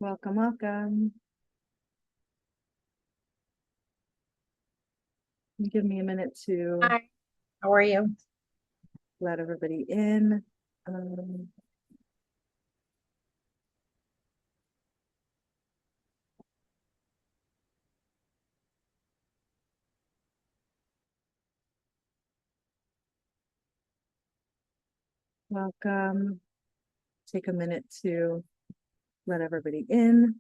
Welcome, welcome. Give me a minute to Hi, how are you? let everybody in. Welcome. Take a minute to let everybody in.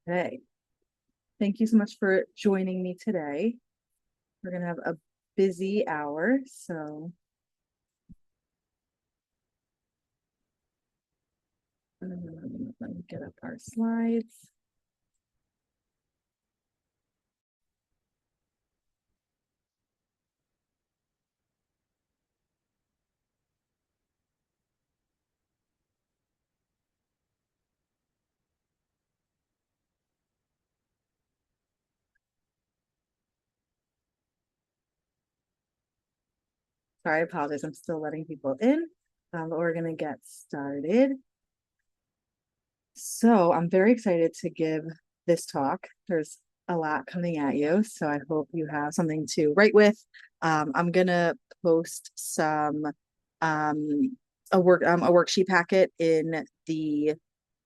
Okay. Thank you so much for joining me today. We're going to have a busy hour, so let me get up our slides. Sorry, I apologize. I'm still letting people in, but we're going to get started. So I'm very excited to give this talk. There's a lot coming at you, so I hope you have something to write with. I'm gonna post some a worksheet packet in the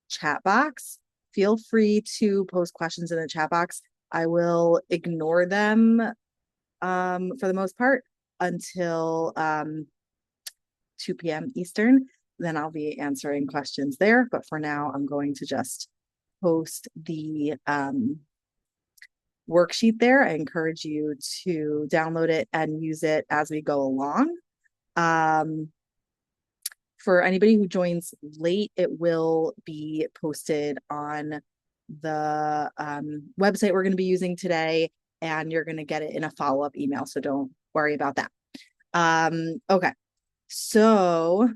chat box. Feel free to post questions in the chat box. I will ignore them for the most part until 2 p.m. Eastern. Then I'll be answering questions there. But for now, I'm going to just post the worksheet there. I encourage you to download it and use it as we go along. For anybody who joins late, it will be posted on the website we're going to be using today, and you're going to get it in a follow-up email. So don't worry about that. Okay. So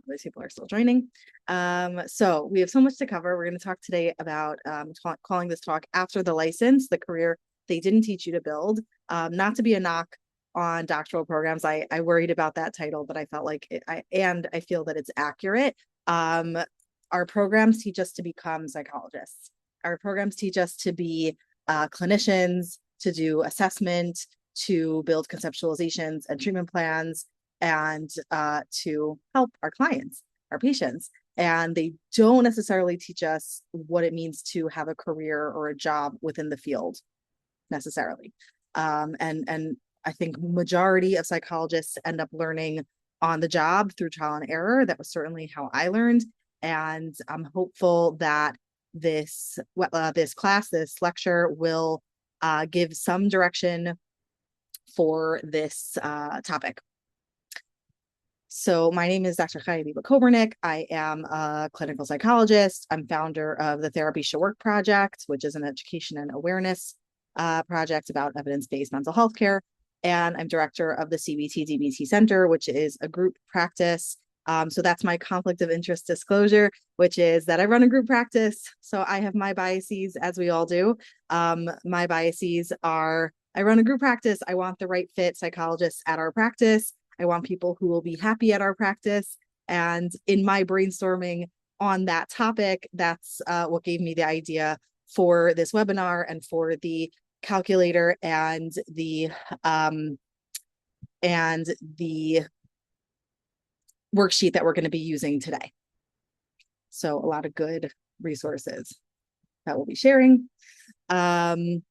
those people are still joining. So we have so much to cover. We're going to talk today about calling this talk After the License, the career they didn't teach you to build. Not to be a knock on doctoral programs. I worried about that title, but I felt like I feel that it's accurate. Our programs teach us to become psychologists. Our programs teach us to be clinicians, to do assessment, to build conceptualizations and treatment plans, and to help our clients, our patients. And they don't necessarily teach us what it means to have a career or a job within the field necessarily. And I think majority of psychologists end up learning on the job through trial and error. That was certainly how I learned. And I'm hopeful that this class, this lecture will give some direction for this topic. So my name is Dr. Chayabiba Kobernik. I am a clinical psychologist. I'm founder of the Therapy Should Work Project, which is an education and awareness project about evidence-based mental health care. And I'm director of the CBT-DBT Center, which is a group practice. So that's my conflict of interest disclosure, which is that I run a group practice. So I have my biases, as we all do. My biases are, I run a group practice. I want the right fit psychologists at our practice. I want people who will be happy at our practice. And in my brainstorming on that topic, that's what gave me the idea for this webinar and for the calculator and the worksheet that we're going to be using today. So a lot of good resources that we'll be sharing. My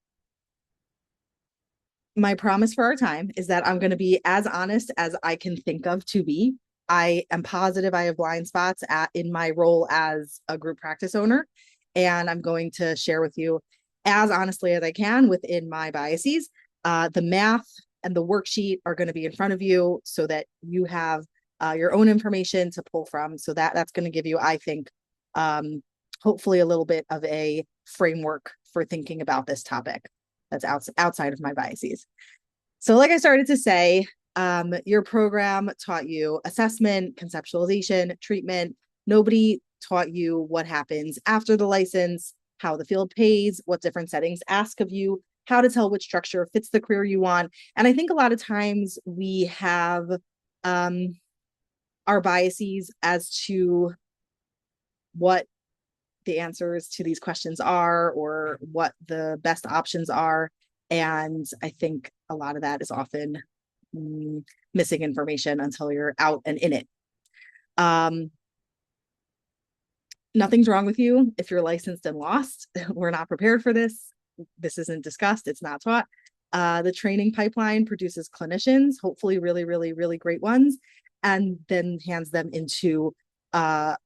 promise for our time is that I'm going to be as honest as I can think of to be. I am positive I have blind spots in my role as a group practice owner, and I'm going to share with you as honestly as I can within my biases. The math and the worksheet are going to be in front of you so that you have your own information to pull from. So that's going to give you, I think, hopefully a little bit of a framework for thinking about this topic that's outside of my biases. So like I started to say, your program taught you assessment, conceptualization, treatment. Nobody taught you what happens after the license, how the field pays, what different settings ask of you, how to tell which structure fits the career you want. And I think a lot of times we have our biases as to what the answers to these questions are or what the best options are. And I think a lot of that is often missing information until you're out and in it. Nothing's wrong with you if you're licensed and lost. We're not prepared for this. This isn't discussed. It's not taught. The training pipeline produces clinicians, hopefully really, really, really great ones, and then hands them into the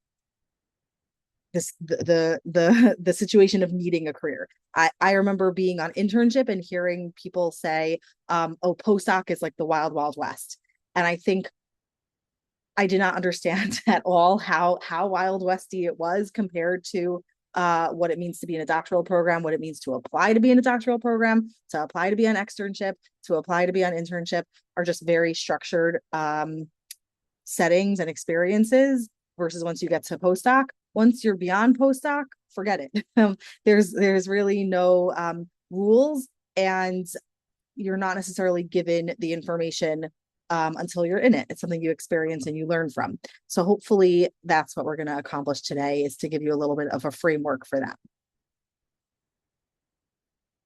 situation of needing a career. I remember being on internship and hearing people say, oh, postdoc is like the wild, wild west. And I think I did not understand at all how wild westy it was compared to what it means to be in a doctoral program, what it means to apply to be in a doctoral program, to apply to be on externship, to apply to be on internship, are just very structured settings and experiences versus once you get to postdoc. Once you're beyond postdoc, forget it. There's really no rules, and you're not necessarily given the information until you're in it. It's something you experience and you learn from. So hopefully that's what we're going to accomplish today, is to give you a little bit of a framework for that.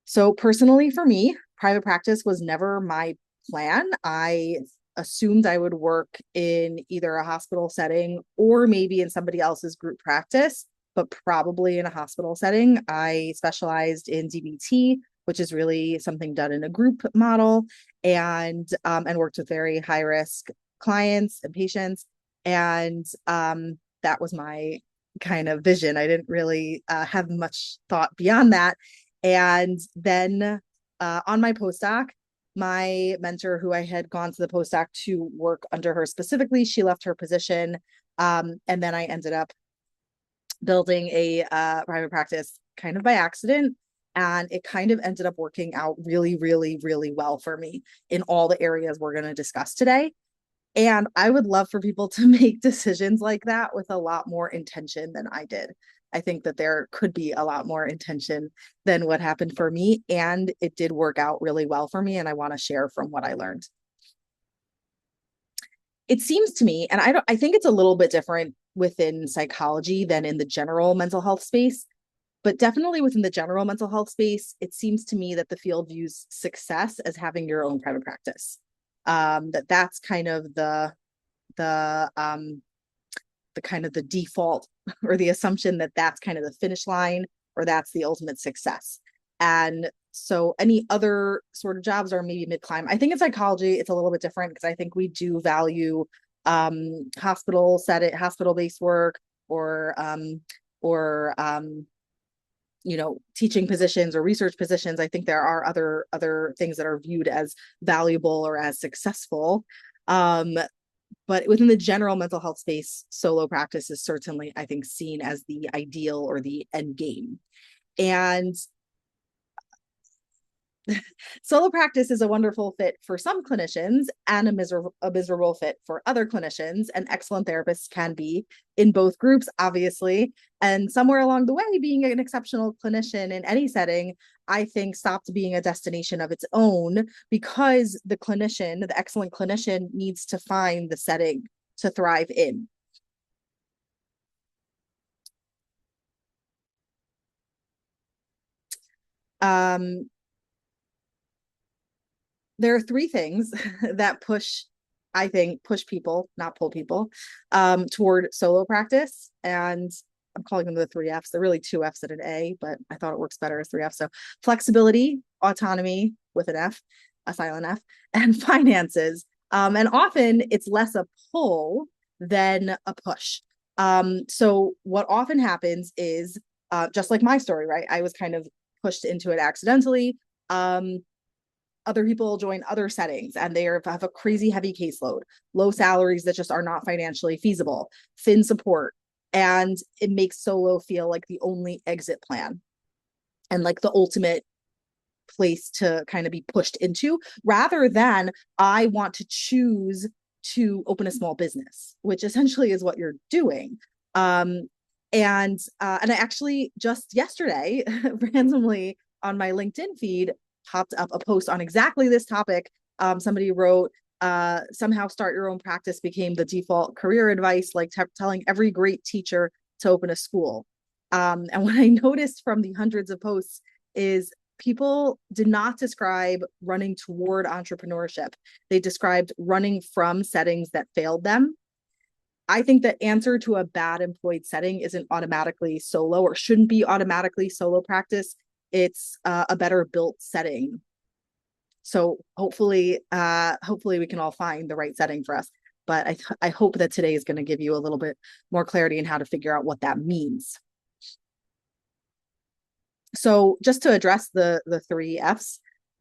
So personally, for me, private practice was never my plan. I assumed I would work in either a hospital setting or maybe in somebody else's group practice, but probably in a hospital setting. I specialized in DBT, which is really something done in a group model, and worked with very high risk clients and patients. And that was my kind of vision. I didn't really have much thought beyond that. And then on my postdoc, my mentor, who I had gone to the postdoc to work under her specifically, she left her position. And then I ended up building a private practice kind of by accident. And it kind of ended up working out really, really, really well for me in all the areas we're going to discuss today. And I would love for people to make decisions like that with a lot more intention than I did. I think that there could be a lot more intention than what happened for me. And it did work out really well for me. And I want to share from what I learned. It seems to me, and I think it's a little bit different within psychology than in the general mental health space, but definitely within the general mental health space, it seems to me that the field views success as having your own private practice. That's kind of the kind of the default or the assumption that that's kind of the finish line or that's the ultimate success. And so any other sort of jobs are maybe mid-climb. I think in psychology, it's a little bit different because I think we do value hospital-based work or teaching positions or research positions. I think there are other things that are viewed as valuable or as successful. But within the general mental health space, solo practice is certainly, I think, seen as the ideal or the end game. And solo practice is a wonderful fit for some clinicians and a miserable fit for other clinicians. And excellent therapists can be in both groups, obviously. And somewhere along the way, being an exceptional clinician in any setting, I think, stopped being a destination of its own because the excellent clinician, needs to find the setting to thrive in. There are three things that I think, push people, not pull people, toward solo practice. And I'm calling them the three Fs. They're really two Fs and an A, but I thought it works better as three Fs. So flexibility, autonomy with an F, a silent F, and finances. And often it's less a pull than a push. So what often happens is, just like my story, right? I was kind of pushed into it accidentally. Other people join other settings and they have a crazy heavy caseload, low salaries that just are not financially feasible, thin support, and it makes solo feel like the only exit plan. and like the ultimate place to kind of be pushed into, rather than I want to choose to open a small business, which essentially is what you're doing. And I actually just yesterday randomly on my LinkedIn feed popped up a post on exactly this topic. Somebody wrote, somehow start your own practice became the default career advice, like telling every great teacher to open a school. And what I noticed from the hundreds of posts is people did not describe running toward entrepreneurship. They described running from settings that failed them. I think the answer to a bad employed setting isn't automatically solo, or shouldn't be automatically solo practice. It's a better built setting. So hopefully we can all find the right setting for us. But I hope that today is going to give you a little bit more clarity in how to figure out what that means. So just to address the three F's.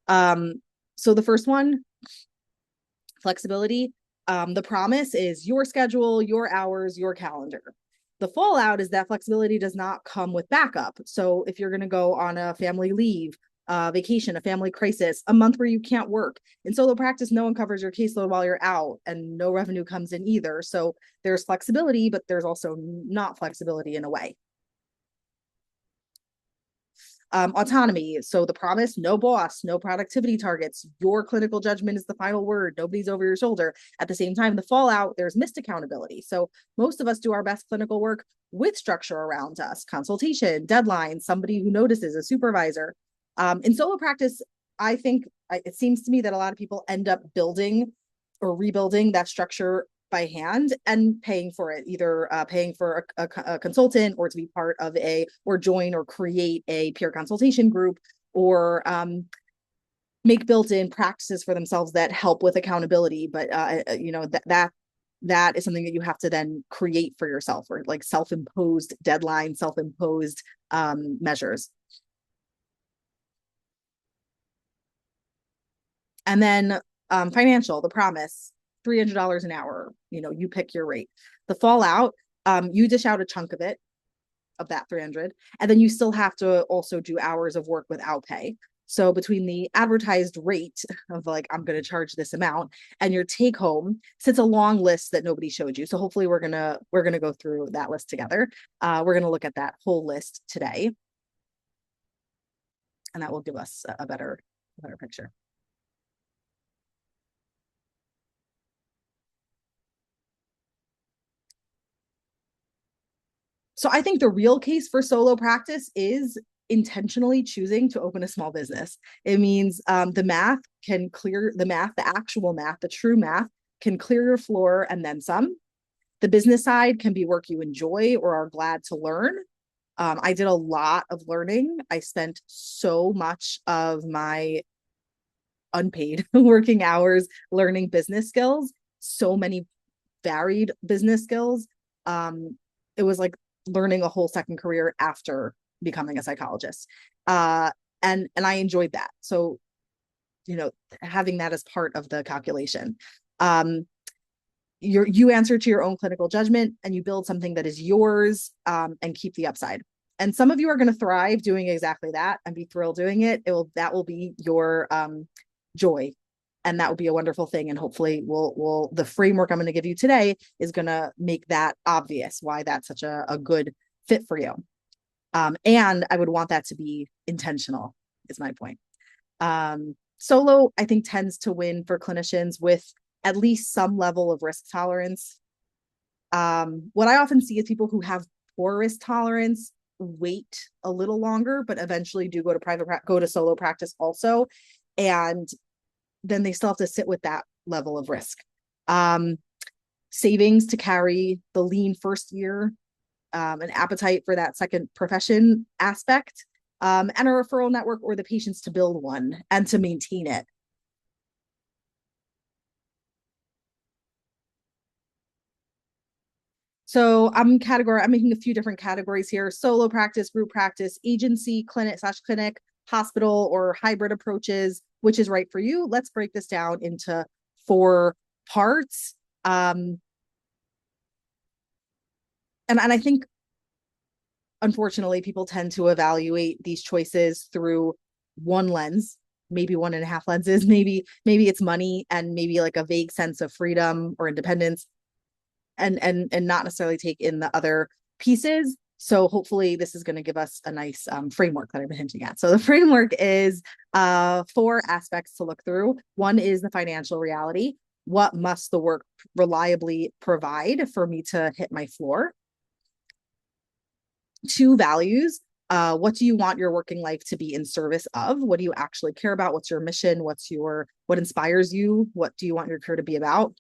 So the first one, flexibility. The promise is your schedule, your hours, your calendar. The fallout is that flexibility does not come with backup. So if you're going to go on a family leave, vacation, a family crisis, a month where you can't work, in solo practice, no one covers your caseload while you're out, and no revenue comes in either. So there's flexibility, but there's also not flexibility in a way. Autonomy. So the promise, no boss, no productivity targets. Your clinical judgment is the final word. Nobody's over your shoulder. At the same time, the fallout, there's missed accountability. So most of us do our best clinical work with structure around us, consultation, deadlines, somebody who notices, a supervisor. In solo practice, I think it seems to me that a lot of people end up building or rebuilding that structure by hand and paying for it, either paying for a consultant, or to be part of or join or create a peer consultation group, or make built-in practices for themselves that help with accountability. But that is something that you have to then create for yourself, or like self-imposed deadlines, self-imposed measures. And then financial, the promise, $300 an hour, you pick your rate. The fallout, you dish out a chunk of it, of that 300, and then you still have to also do hours of work without pay. So between the advertised rate of like, I'm going to charge this amount, and your take home sits a long list that nobody showed you. So hopefully we're going to go through that list together. We're going to look at that whole list today, and that will give us a better picture. So I think the real case for solo practice is intentionally choosing to open a small business. It means the math can clear the math, the actual math, the true math can clear your floor and then some. The business side can be work you enjoy or are glad to learn. I did a lot of learning. I spent so much of my unpaid working hours learning business skills, so many varied business skills. It was like learning a whole second career after becoming a psychologist. And I enjoyed that. So, having that as part of the calculation. You answer to your own clinical judgment, and you build something that is yours, and keep the upside. And some of you are going to thrive doing exactly that and be thrilled doing it. That will be your joy, and that would be a wonderful thing. And hopefully the framework I'm going to give you today is going to make that obvious, why that's such a good fit for you. And I would want that to be intentional, is my point. Solo, I think, tends to win for clinicians with at least some level of risk tolerance. What I often see is people who have poor risk tolerance wait a little longer, but eventually do go to solo practice also. And then they still have to sit with that level of risk. Savings to carry the lean first year, an appetite for that second profession aspect, and a referral network or the patients to build one and to maintain it. So I'm making a few different categories here: solo practice, group practice, agency, clinic, hospital, or hybrid approaches. Which is right for you? Let's break this down into 4 parts. And I think unfortunately, people tend to evaluate these choices through one lens, maybe one and a half lenses, maybe it's money and maybe like a vague sense of freedom or independence, and not necessarily take in the other pieces. So hopefully this is going to give us a nice framework that I've been hinting at. So the framework is four aspects to look through. One is the financial reality. What must the work reliably provide for me to hit my floor? Two, values. What do you want your working life to be in service of? What do you actually care about? What's your mission? What inspires you? What do you want your career to be about?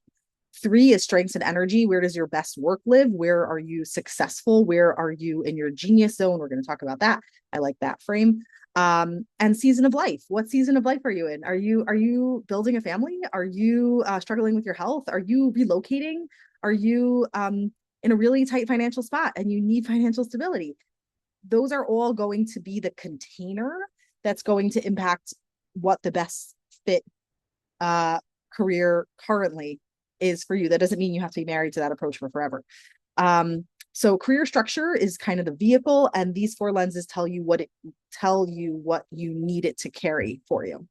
Three is strengths and energy. Where does your best work live? Where are you successful? Where are you in your genius zone? We're going to talk about that. I like that frame. And season of life. What season of life are you in? Are you building a family? Are you struggling with your health? Are you relocating? Are you in a really tight financial spot and you need financial stability? Those are all going to be the container that's going to impact what the best fit career currently is for you. That doesn't mean you have to be married to that approach for forever. So career structure is kind of the vehicle, and these four lenses tell you what you need it to carry for you.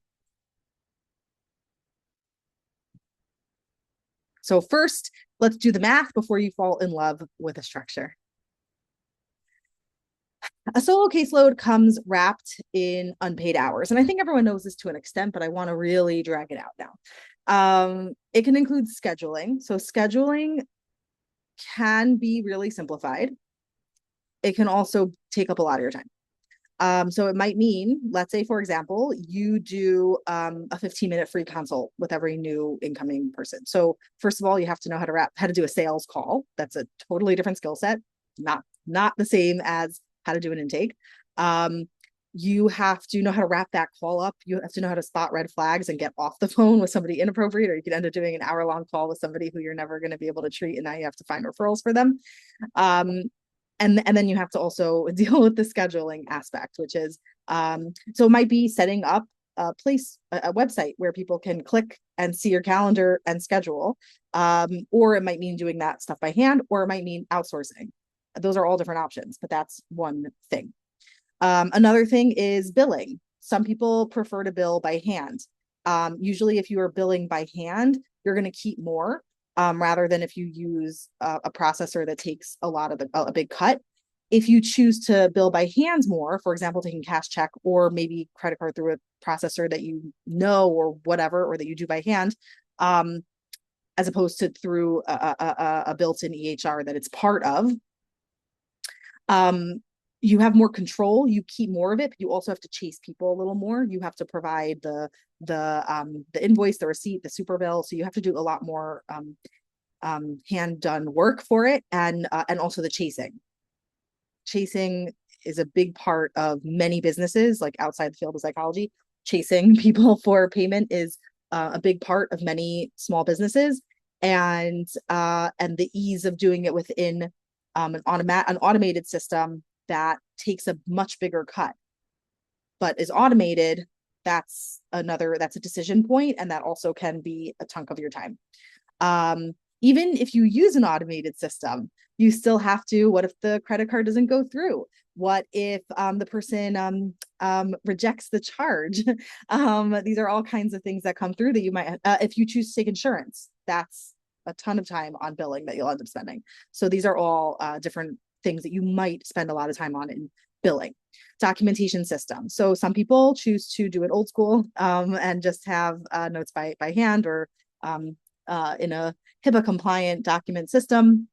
So first, let's do the math before you fall in love with a structure. A solo caseload comes wrapped in unpaid hours. And I think everyone knows this to an extent, but I want to really drag it out now. It can include scheduling. So scheduling can be really simplified. It can also take up a lot of your time. So it might mean, let's say, for example, you do a 15-minute free consult with every new incoming person. So first of all, you have to know how to do a sales call. That's a totally different skill set, not the same as how to do an intake. You have to know how to wrap that call up. You have to know how to spot red flags and get off the phone with somebody inappropriate, or you could end up doing an hour-long call with somebody who you're never going to be able to treat, and now you have to find referrals for them. And then you have to also deal with the scheduling aspect, which is so it might be setting up a website where people can click and see your calendar and schedule, or it might mean doing that stuff by hand, or it might mean outsourcing. Those are all different options, but that's one thing. Another thing is billing. Some people prefer to bill by hand. Usually if you are billing by hand, you're going to keep more rather than if you use a processor that takes a big cut. If you choose to bill by hands more, for example, taking cash check or maybe credit card through a processor that you know or whatever, or that you do by hand, as opposed to through a built-in EHR that it's part of, you have more control, you keep more of it, but you also have to chase people a little more. You have to provide the invoice, the receipt, the super bill. So you have to do a lot more hand done work for it, and also the chasing. Chasing is a big part of many businesses, like outside the field of psychology. Chasing people for payment is a big part of many small businesses, and the ease of doing it within an automated system that takes a much bigger cut, but is automated. That's a decision point, and that also can be a chunk of your time. Even if you use an automated system, you still have to, what if the credit card doesn't go through? What if the person rejects the charge? These are all kinds of things that come through that you might, if you choose to take insurance, that's a ton of time on billing that you'll end up spending. So these are all different things that you might spend a lot of time on in billing. Documentation system. So some people choose to do it old school and just have notes by hand, or in a HIPAA compliant document system.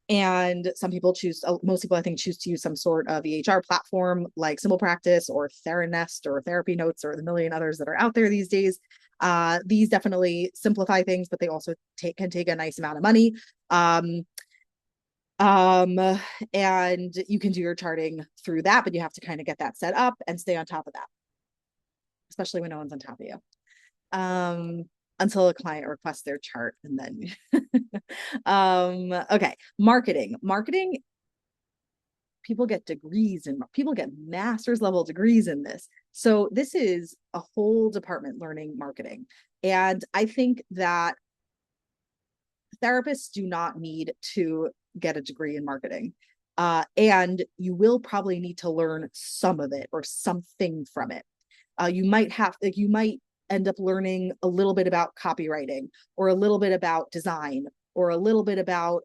And some people most people I think choose to use some sort of EHR platform like Simple Practice or Theranest or Therapy Notes or the million others that are out there these days. These definitely simplify things, but they also can take a nice amount of money. And you can do your charting through that, but you have to kind of get that set up and stay on top of that, especially when no one's on top of you. Until a client requests their chart, and then okay, marketing, people get degrees and people get master's level degrees in this. So this is a whole department learning marketing. And I think that therapists do not need to get a degree in marketing. And you will probably need to learn some of it or something from it. You might end up learning a little bit about copywriting or a little bit about design or a little bit about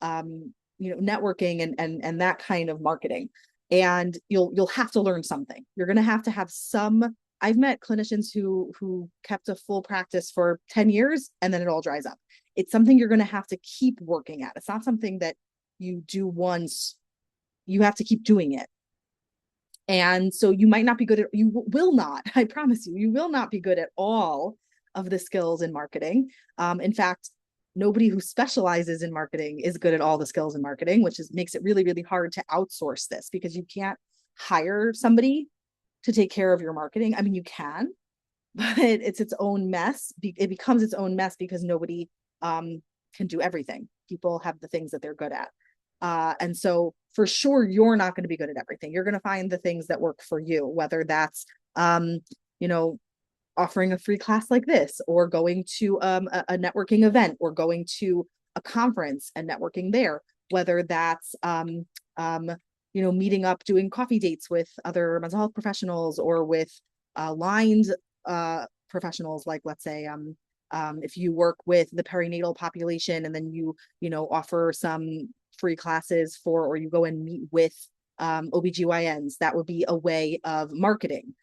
networking and that kind of marketing. And you'll have to learn something. You're going to have some. I've met clinicians who kept a full practice for 10 years and then it all dries up. It's something you're going to have to keep working at. It's not something that you do once. You have to keep doing it. And so you might not be good at, you will not, I promise you, you will not be good at all of the skills in marketing. In fact, nobody who specializes in marketing is good at all the skills in marketing, which makes it really, really hard to outsource this because you can't hire somebody to take care of your marketing. I mean, you can, but it's its own mess. It becomes its own mess because nobody can do everything. People have the things that they're good at. And so for sure, you're not going to be good at everything. You're going to find the things that work for you, whether that's, offering a free class like this, or going to a networking event, or going to a conference and networking there, whether that's, meeting up, doing coffee dates with other mental health professionals or with aligned professionals, like let's say, if you work with the perinatal population and then you offer some free classes for, or you go and meet with OBGYNs, that would be a way of marketing.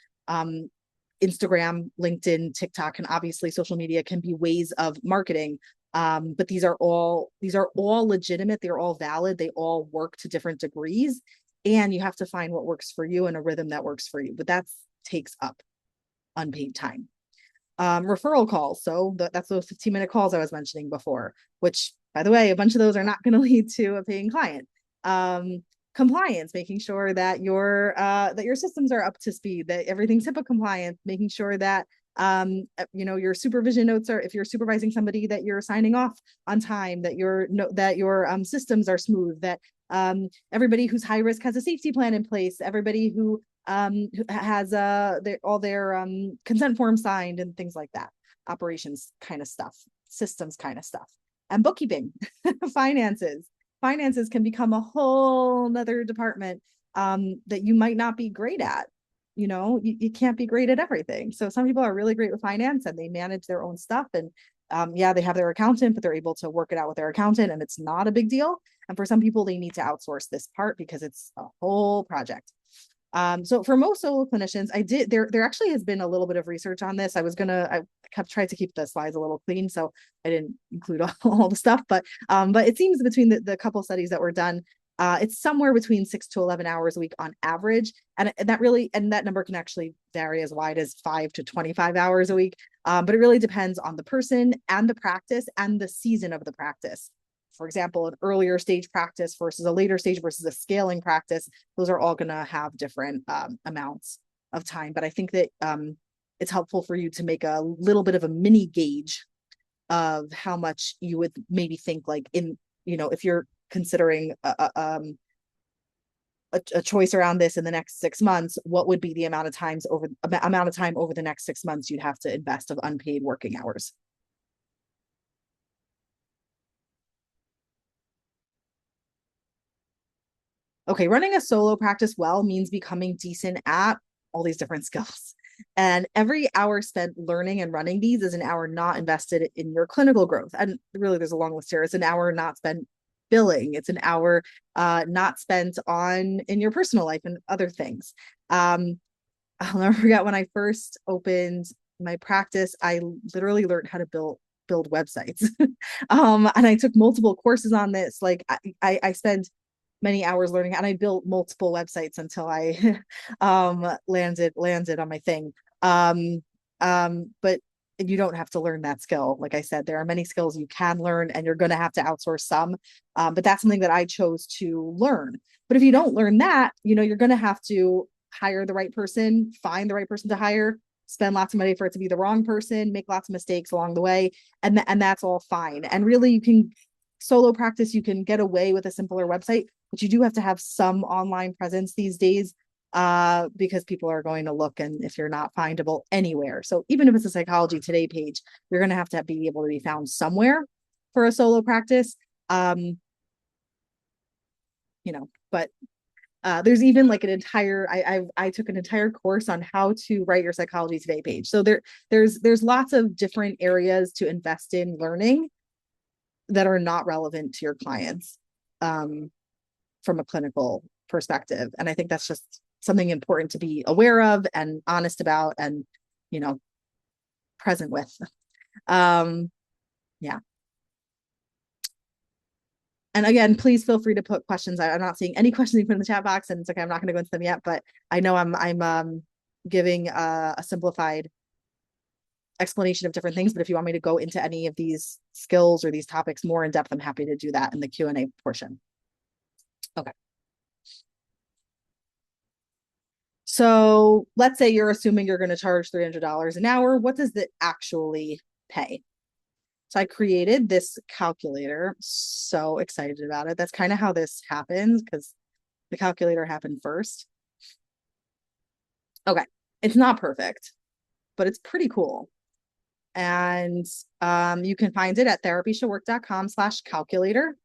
Instagram, LinkedIn, TikTok, and obviously social media can be ways of marketing. But these are all legitimate. They're all valid. They all work to different degrees. And you have to find what works for you and a rhythm that works for you. But that takes up unpaid time. Referral calls. So that's those 15-minute calls I was mentioning before, which, by the way, a bunch of those are not going to lead to a paying client. Compliance, making sure that your systems are up to speed, that everything's HIPAA compliant, making sure that your supervision notes are, if you're supervising somebody, that you're signing off on time, that your systems are smooth, that everybody who's high risk has a safety plan in place, everybody who has all their consent forms signed and things like that. Operations kind of stuff, systems kind of stuff, and bookkeeping, finances. Finances can become a whole nother department that you might not be great at. You can't be great at everything. So some people are really great with finance and they manage their own stuff. And they have their accountant, but they're able to work it out with their accountant and it's not a big deal. And for some people, they need to outsource this part because it's a whole project. So for most solo clinicians, there actually has been a little bit of research on this. I kept trying to keep the slides a little clean, so I didn't include all the stuff, but it seems between the couple studies that were done, it's somewhere between 6 to 11 hours a week on average. And that number can actually vary as wide as 5 to 25 hours a week. But it really depends on the person and the practice and the season of the practice. For example, an earlier stage practice versus a later stage versus a scaling practice, those are all going to have different amounts of time. But I think that it's helpful for you to make a little bit of a mini gauge of how much you would maybe think, like, if you're considering a choice around this in the next 6 months, what would be the amount of time over the next 6 months you'd have to invest of unpaid working hours. Okay, running a solo practice well means becoming decent at all these different skills. And every hour spent learning and running these is an hour not invested in your clinical growth. And really, there's a long list here. It's an hour not spent billing. It's an hour not spent in your personal life and other things. I'll never forget when I first opened my practice, I literally learned how to build websites. And I took multiple courses on this. Like I spent many hours learning, and I built multiple websites until I landed on my thing. But you don't have to learn that skill. Like I said, there are many skills you can learn, and you're going to have to outsource some. But that's something that I chose to learn. But if you don't learn that, you're going to have to hire the right person, find the right person to hire, spend lots of money for it to be the wrong person, make lots of mistakes along the way, and that's all fine. And really, you can solo practice, you can get away with a simpler website, but you do have to have some online presence these days because people are going to look, and if you're not findable anywhere. So even if it's a Psychology Today page, you're going to have be able to be found somewhere for a solo practice. but there's even like an entire I took an entire course on how to write your Psychology Today page. So there's lots of different areas to invest in learning that are not relevant to your clients from a clinical perspective. And I think that's just something important to be aware of and honest about and, present with. Yeah. And again, please feel free to put questions. I'm not seeing any questions you put in the chat box, and it's okay. I'm not going to go into them yet, but I know I'm giving a simplified explanation of different things. But if you want me to go into any of these skills or these topics more in depth, I'm happy to do that in the Q&A portion. Okay. So let's say you're assuming you're going to charge $300 an hour. What does it actually pay? So I created this calculator. So excited about it. That's kind of how this happens because the calculator happened first. Okay. It's not perfect, but it's pretty cool. And you can find it at therapyshouldwork.com/calculator.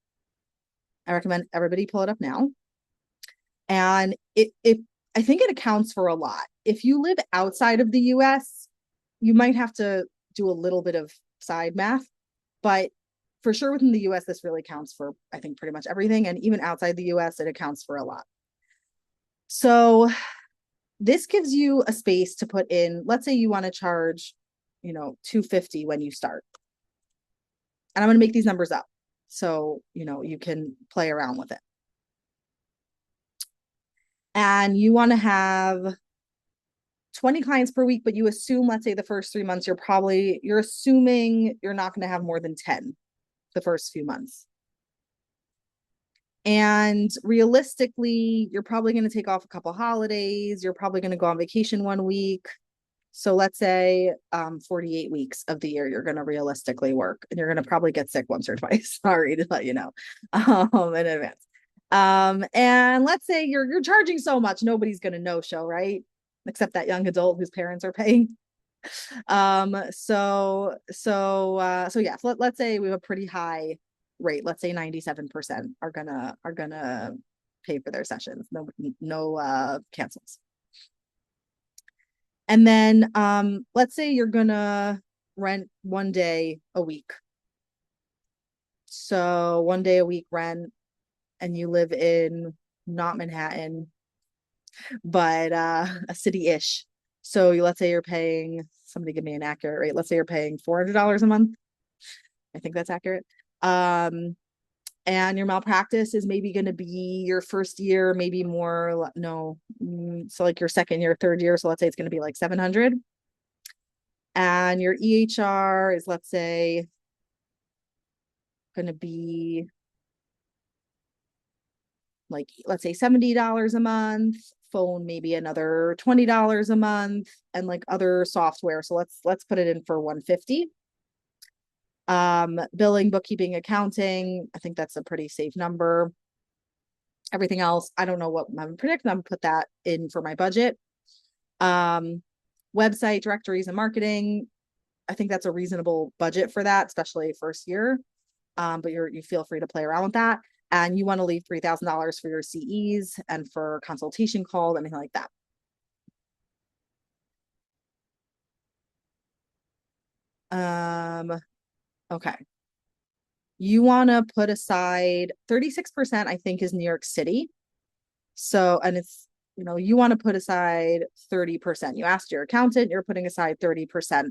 I recommend everybody pull it up now. And I think it accounts for a lot. If you live outside of the US, you might have to do a little bit of side math, but for sure within the US, this really counts for, I think, pretty much everything. And even outside the US, it accounts for a lot. So this gives you a space to put in, let's say you want to charge, $250 when you start. And I'm going to make these numbers up. So, you can play around with it. And you want to have 20 clients per week, but you assume, let's say the first 3 months, you're assuming you're not going to have more than 10 the first few months. And realistically, you're probably going to take off a couple holidays. You're probably going to go on vacation 1 week. So let's say 48 weeks of the year, you're going to realistically work, and you're going to probably get sick once or twice. Sorry to let you know in advance. And let's say you're charging so much, nobody's going to no show, right? Except that young adult whose parents are paying. So yeah, so let's say we have a pretty high rate. Let's say 97% are gonna pay for their sessions. No cancels. And then let's say you're gonna rent 1 day a week. So 1 day a week rent, and you live in not Manhattan, but a city-ish. So let's say you're paying, somebody give me an accurate rate. Let's say you're paying $400 a month. I think that's accurate. And your malpractice is maybe going to be your first year, maybe more, no. So like your second year, third year. So let's say it's going to be like 700. And your EHR is, let's say, going to be like, let's say $70 a month, phone maybe another $20 a month, and like other software. So let's put it in for 150. Billing, bookkeeping, accounting, I think that's a pretty safe number. Everything else, I don't know what I'm predicting. I'm gonna put that in for my budget. Website, directories, and marketing, I think that's a reasonable budget for that, especially first year. But you feel free to play around with that. And you want to leave $3,000 for your CEs and for consultation calls, anything like that. Okay. You want to put aside 36%, I think, is New York City. So, and it's, you want to put aside 30%. You asked your accountant, you're putting aside 30%.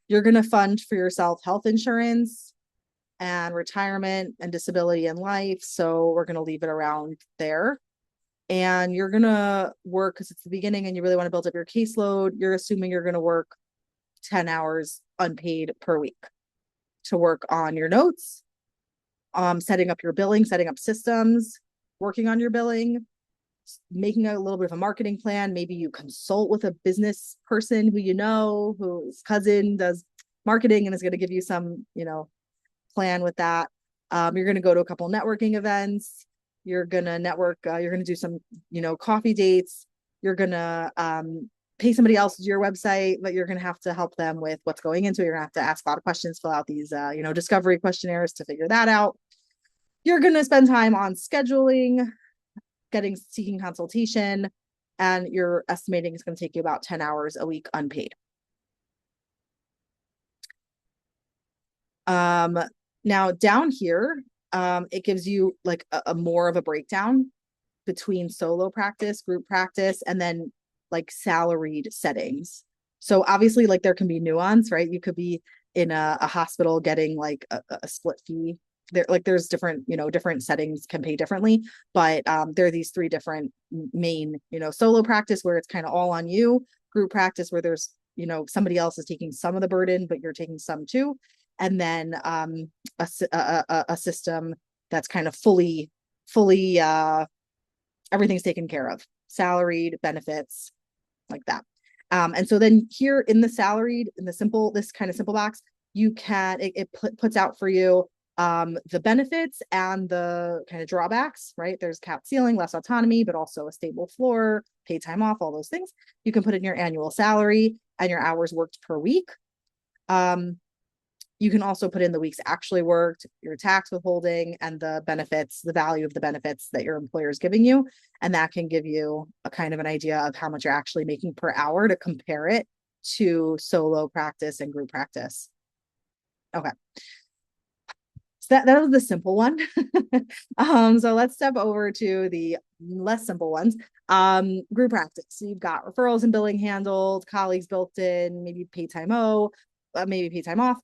You're going to fund for yourself health insurance and retirement and disability and life. So we're going to leave it around there. And you're going to work, because it's the beginning and you really want to build up your caseload. You're assuming you're going to work 10 hours unpaid per week to work on your notes, setting up your billing, setting up systems, working on your billing, making a little bit of a marketing plan. Maybe you consult with a business person whose cousin does marketing and is going to give you some, plan with that. You're going to go to a couple networking events. You're going to network. You're going to do some, coffee dates. You're going to pay somebody else to do your website, but you're going to have to help them with what's going into it. You're going to have to ask a lot of questions, fill out these, discovery questionnaires to figure that out. you're going to spend time on scheduling, seeking consultation, and you're estimating it's going to take you about 10 hours a week unpaid. Now down here, it gives you like a more of a breakdown between solo practice, group practice, and then like salaried settings. So obviously, like there can be nuance, right? You could be in a hospital getting like a split fee. There's different, different settings can pay differently, but there are these three different main, solo practice where it's kind of all on you, group practice where there's, somebody else is taking some of the burden, but you're taking some too. And then a system that's kind of fully everything's taken care of, salaried, benefits, like that. And so then here in the salaried, in this kind of simple box, it puts out for you the benefits and the kind of drawbacks, right? There's capped ceiling, less autonomy, but also a stable floor, paid time off, all those things. You can put in your annual salary and your hours worked per week. You can also put in the weeks actually worked, your tax withholding, and the benefits, the value of the benefits that your employer is giving you. And that can give you a kind of an idea of how much you're actually making per hour to compare it to solo practice and group practice. Okay. So that was the simple one. So let's step over to the less simple ones. Group practice. So you've got referrals and billing handled, colleagues built in, maybe paid time maybe paid time off.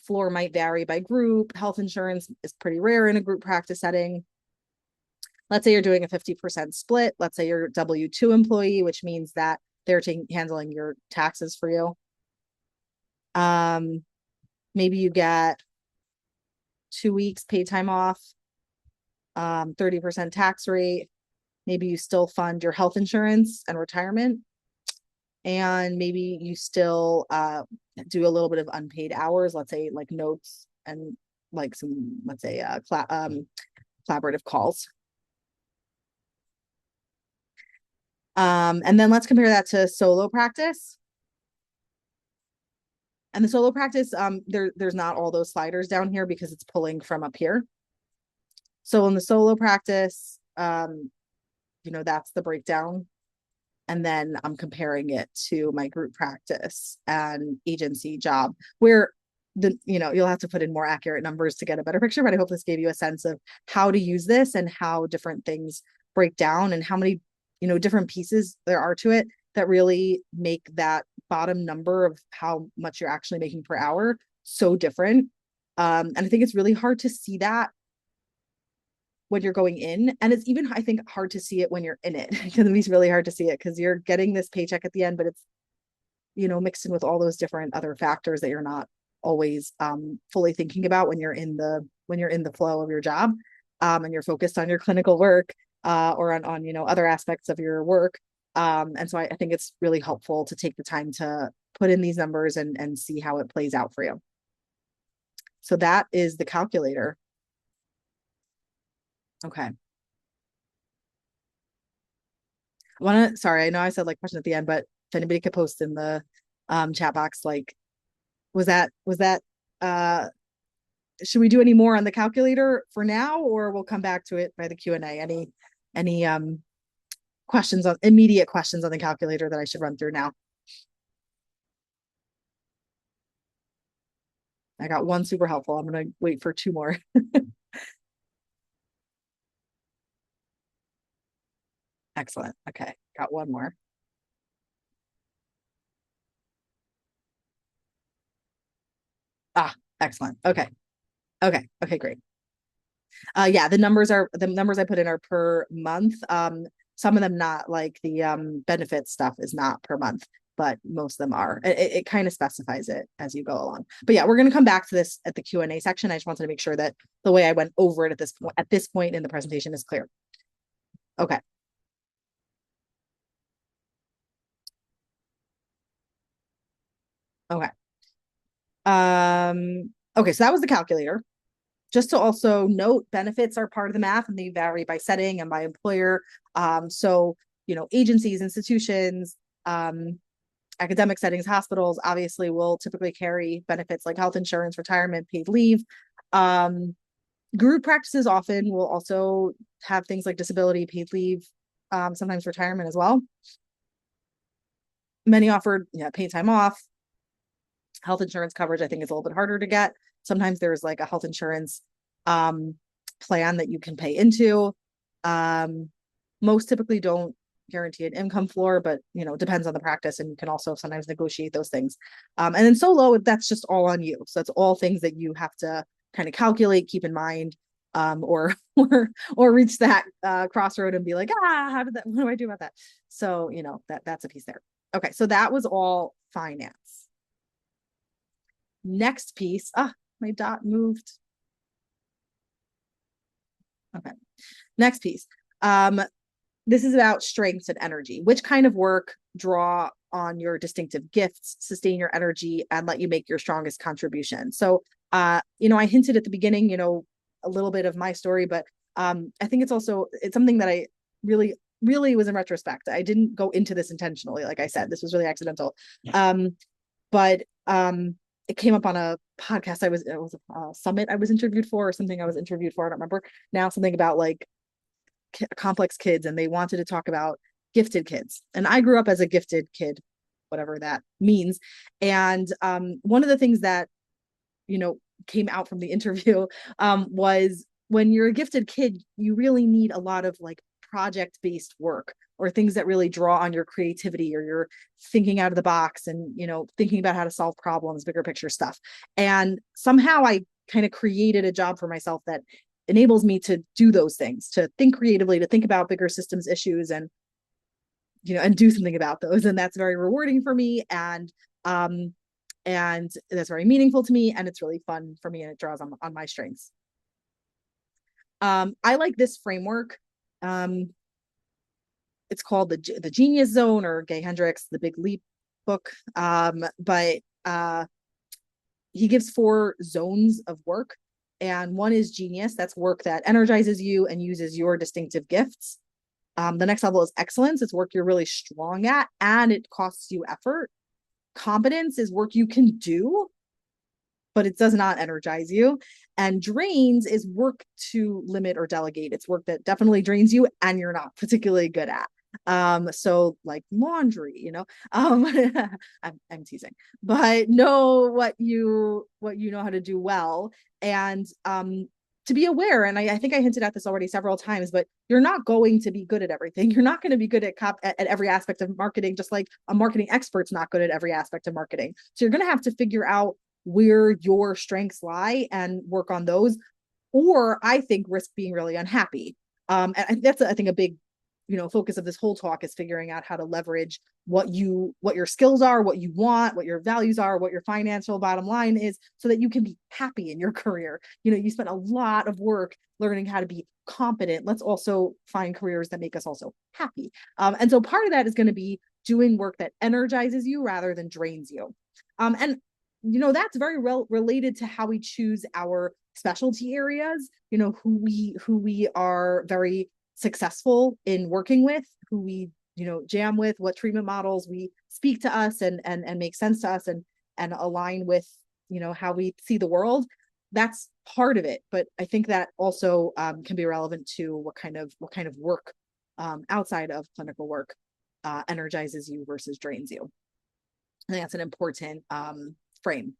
Floor might vary by group. Health insurance is pretty rare in a group practice setting. Let's say you're doing a 50% split. Let's say you're a W-2 employee, which means that they're handling your taxes for you. Maybe you get 2 weeks paid time off, 30% tax rate. Maybe you still fund your health insurance and retirement. And maybe you still do a little bit of unpaid hours, let's say like notes and like some, let's say collaborative calls. And then let's compare that to solo practice. And the solo practice, there's not all those sliders down here because it's pulling from up here. So in the solo practice, that's the breakdown. And then I'm comparing it to my group practice and agency job where you'll have to put in more accurate numbers to get a better picture, but I hope this gave you a sense of how to use this and how different things break down and how many, different pieces there are to it that really make that bottom number of how much you're actually making per hour so different. And I think it's really hard to see that when you're going in. And it's even, I think, hard to see it when you're in it. It can be really hard to see it because you're getting this paycheck at the end, but it's, mixed in with all those different other factors that you're not always fully thinking about when you're in the flow of your job, and you're focused on your clinical work or on other aspects of your work. And so I think it's really helpful to take the time to put in these numbers and see how it plays out for you. So that is the calculator. Okay. Sorry, I know I said like question at the end, but if anybody could post in the chat box, like, was that should we do any more on the calculator for now, or we'll come back to it by the Q&A? Any immediate questions on the calculator that I should run through now? I got one super helpful. I'm gonna wait for 2 more. Excellent. Okay, got one more. Excellent. Okay, great. Yeah, the numbers I put in are per month. Some of them not, like the benefit stuff is not per month, but most of them are. It kind of specifies it as you go along. But yeah, we're going to come back to this at the Q&A section. I just wanted to make sure that the way I went over it at this point in the presentation is clear. Okay. Okay. Okay, so that was the calculator. Just to also note, benefits are part of the math and they vary by setting and by employer. So, agencies, institutions, academic settings, hospitals obviously will typically carry benefits like health insurance, retirement, paid leave. Group practices often will also have things like disability, paid leave, sometimes retirement as well. Many offered paid time off. Health insurance coverage, I think, is a little bit harder to get. Sometimes there's like a health insurance plan that you can pay into. Most typically don't guarantee an income floor, but it depends on the practice, and you can also sometimes negotiate those things. And then solo, that's just all on you. So that's all things that you have to kind of calculate, keep in mind, or or reach that crossroad and be like, what do I do about that? So that's a piece there. Okay, so that was all finance. Next piece, my dot moved. Okay, next piece. This is about strengths and energy. Which kind of work draw on your distinctive gifts, sustain your energy, and let you make your strongest contribution? So, I hinted at the beginning, a little bit of my story, but I think it's something that I really, really was in retrospect. I didn't go into this intentionally. Like I said, this was really accidental. But it came up on a podcast. It was a summit I was interviewed for, or something I was interviewed for. I don't remember now. Something about like complex kids, and they wanted to talk about gifted kids. And I grew up as a gifted kid, whatever that means. And one of the things that came out from the interview was when you're a gifted kid, you really need a lot of like project-based work, or things that really draw on your creativity, or you're thinking out of the box and thinking about how to solve problems, bigger picture stuff. And somehow I kind of created a job for myself that enables me to do those things, to think creatively, to think about bigger systems issues, and and do something about those. And that's very rewarding for me, and that's very meaningful to me, and it's really fun for me, and it draws on my strengths. I like this framework. It's called the Genius Zone, or Gay Hendricks, The Big Leap book. But he gives 4 zones of work, and one is genius. That's work that energizes you and uses your distinctive gifts. The next level is excellence. It's work you're really strong at, and it costs you effort. Competence is work you can do, but it does not energize you. And drains is work to limit or delegate. It's work that definitely drains you and you're not particularly good at. So like laundry, I'm teasing, but know what you know how to do well. And to be aware, and I think I hinted at this already several times, but you're not going to be good at everything. You're not going to be good at every aspect of marketing, just like a marketing expert's not good at every aspect of marketing. So you're going to have to figure out where your strengths lie and work on those, or I think risk being really unhappy. And that's, I think, a big focus of this whole talk, is figuring out how to leverage what your skills are, what you want, what your values are, what your financial bottom line is, so that you can be happy in your career. You spent a lot of work learning how to be competent. Let's also find careers that make us also happy. And so part of that is going to be doing work that energizes you rather than drains you. And that's very related to how we choose our specialty areas, who we are very successful in working with, who we jam with, what treatment models we speak to us and make sense to us, and align with how we see the world. That's part of it, but I think that also can be relevant to what kind of work outside of clinical work energizes you versus drains you. I think that's an important frame.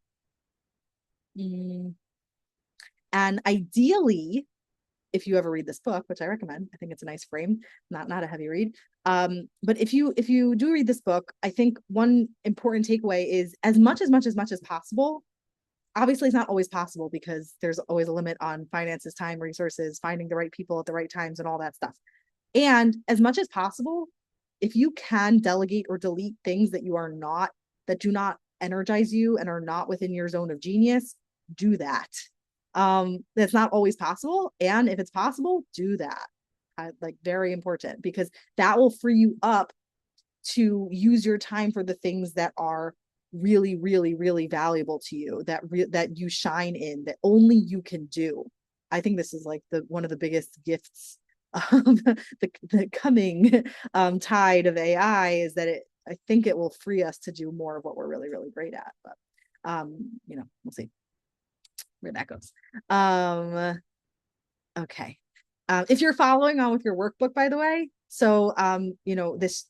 And ideally, if you ever read this book, which I recommend, I think it's a nice frame, not a heavy read. But if you do read this book, I think one important takeaway is as much as possible. Obviously, it's not always possible, because there's always a limit on finances, time, resources, finding the right people at the right times, and all that stuff. And as much as possible, if you can delegate or delete things that do not energize you and are not within your zone of genius, do that. That's not always possible, and if it's possible, do that. Like, very important, because that will free you up to use your time for the things that are really, really, really valuable to you, that you shine in, that only you can do. I think this is like one of the biggest gifts of the coming tide of AI, is that I think it will free us to do more of what we're really, really great at. But we'll see where that goes. Okay. If you're following on with your workbook, by the way, so this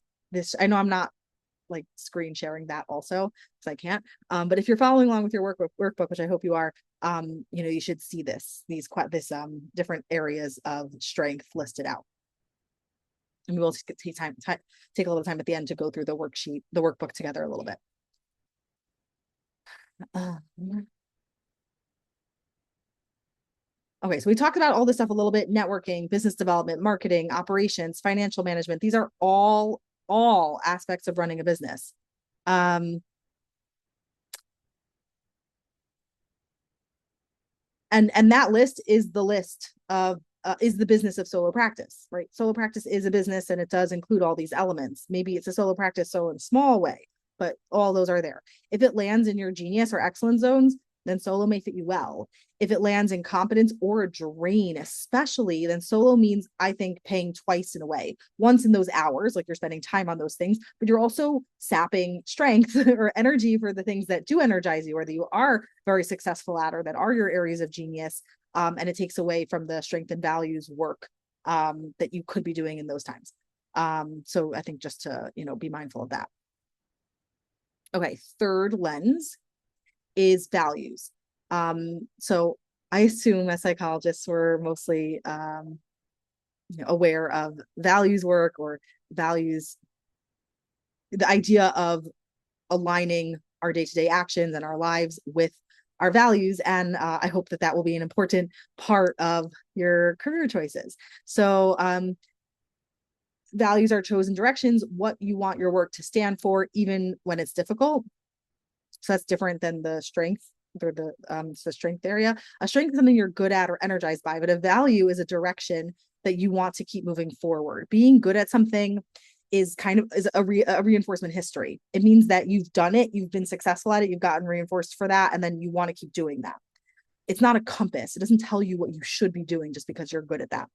I know I'm not like screen sharing that also because I can't. But if you're following along with your workbook, which I hope you are, you should see this different areas of strength listed out. And we will take a little time at the end to go through the workbook together a little bit. Okay, so we talked about all this stuff a little bit: networking, business development, marketing, operations, financial management. These are all aspects of running a business. Um, and that list is the list of is the business of solo practice, right? Solo practice is a business and it does include all these elements. Maybe it's a solo practice so in a small way, but all those are there. If it lands in your genius or excellence zones, then solo may fit you well. If it lands in competence or a drain, especially, then solo means, I think, paying twice in a way. Once in those hours, like you're spending time on those things, but you're also sapping strength or energy for the things that do energize you or that you are very successful at or that are your areas of genius. And it takes away from the strength and values work that you could be doing in those times. So I think just to, be mindful of that. Okay, third lens is values. So I assume as psychologists, we're mostly aware of values work or values, the idea of aligning our day-to-day actions and our lives with our values. And I hope that that will be an important part of your career choices. So values are chosen directions, what you want your work to stand for, even when it's difficult. So that's different than the strength or the strength area. A strength is something you're good at or energized by, but a value is a direction that you want to keep moving forward. Being good at something is a reinforcement history. It means that you've done it, you've been successful at it, you've gotten reinforced for that, and then you want to keep doing that. It's not a compass. It doesn't tell you what you should be doing just because you're good at that.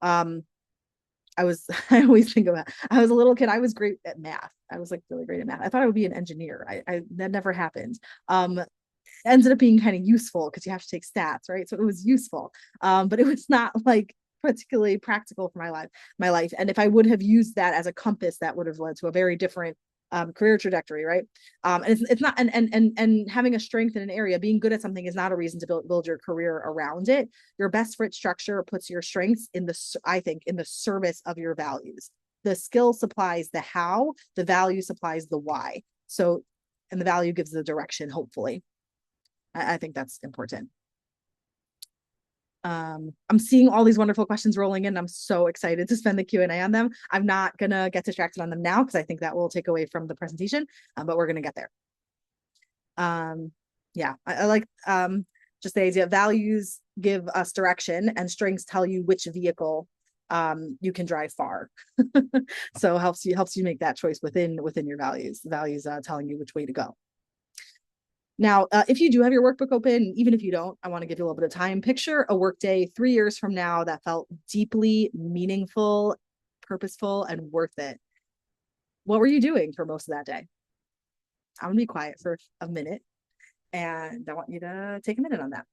I always think about, I was a little kid, I was great at math. I was like really great at math. I thought I would be an engineer. That never happened. Ended up being kind of useful because you have to take stats, right? So it was useful. But it was not like particularly practical for my life. And if I would have used that as a compass, that would have led to a very different career trajectory, right? And it's not, and having a strength in an area, being good at something is not a reason to build your career around it. Your best fit structure puts your strengths I think, in the service of your values. The skill supplies the how, the value supplies the why. So, and the value gives the direction, hopefully. I think that's important. I'm seeing all these wonderful questions rolling in. I'm so excited to spend the Q&A on them. I'm not gonna get distracted on them now because I think that will take away from the presentation, but we're gonna get there. Yeah, I like just the idea of values give us direction and strengths tell you which vehicle you can drive far. So helps you make that choice within your values. The values telling you which way to go. Now, if you do have your workbook open, even if you don't, I want to give you a little bit of time. Picture a workday 3 years from now that felt deeply meaningful, purposeful, and worth it. What were you doing for most of that day? I'm going to be quiet for a minute, and I want you to take a minute on that.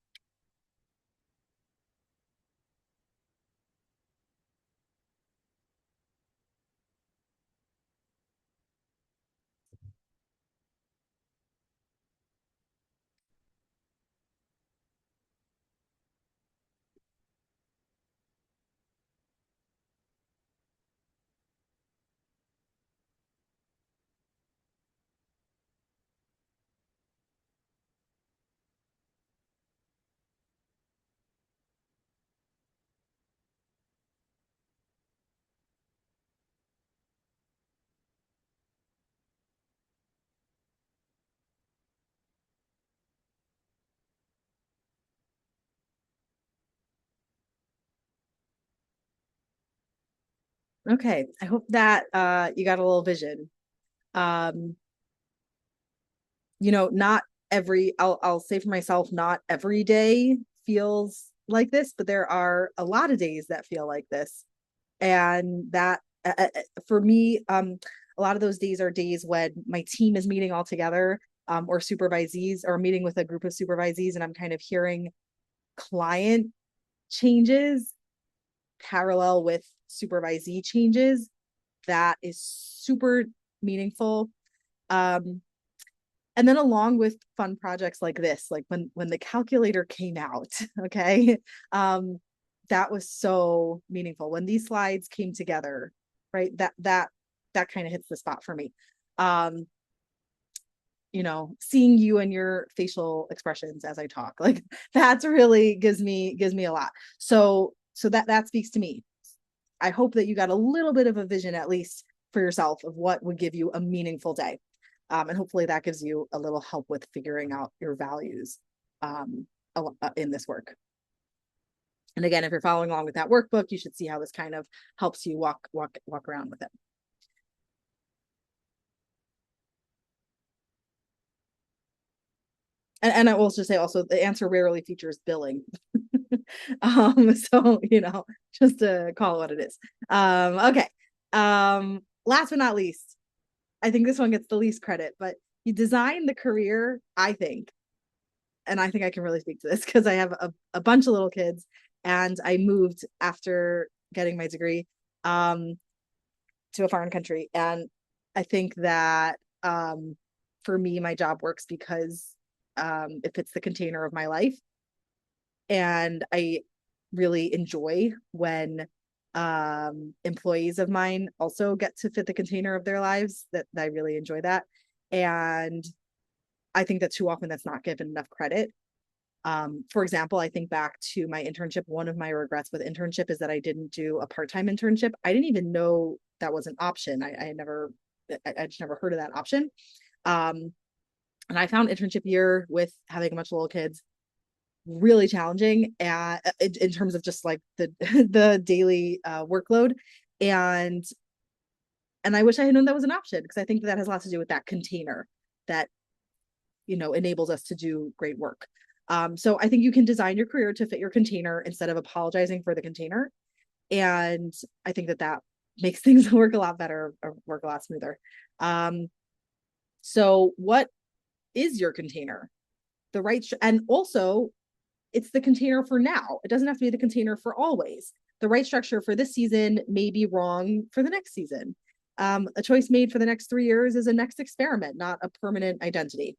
Okay, I hope that you got a little vision. Um, not I'll say for myself, not every day feels like this, but there are a lot of days that feel like this. And that for me, a lot of those days are days when my team is meeting all together, or supervisees, or meeting with a group of supervisees, and I'm kind of hearing client changes parallel with supervisee changes, that is super meaningful. And then along with fun projects like this, like when the calculator came out, okay, that was so meaningful. When these slides came together, right, that kind of hits the spot for me. Seeing you and your facial expressions as I talk, like that's really gives me a lot. So that speaks to me. I hope that you got a little bit of a vision, at least for yourself, of what would give you a meaningful day. And hopefully that gives you a little help with figuring out your values in this work. And again, if you're following along with that workbook, you should see how this kind of helps you walk around with it. And I will also say the answer rarely features billing. So, just to call it what it is. Okay. Last but not least, I think this one gets the least credit, but you design the career, I think, and I think I can really speak to this because I have a bunch of little kids and I moved after getting my degree to a foreign country. And I think that for me, my job works because it fits the container of my life. And I really enjoy when employees of mine also get to fit the container of their lives. That I really enjoy that. And I think that too often that's not given enough credit. For example, I think back to my internship. One of my regrets with internship is that I didn't do a part-time internship. I didn't even know that was an option. I just never heard of that option. And I found internship year with having a bunch of little kids really challenging in terms of just like the the daily workload. And I wish I had known that was an option, because I think that has a lot to do with that container that enables us to do great work. So I think you can design your career to fit your container instead of apologizing for the container. And I think that makes things work a lot better, or work a lot smoother. So what is your container? And also it's the container for now. It doesn't have to be the container for always. The right structure for this season may be wrong for the next season. A choice made for the next 3 years is a next experiment, not a permanent identity.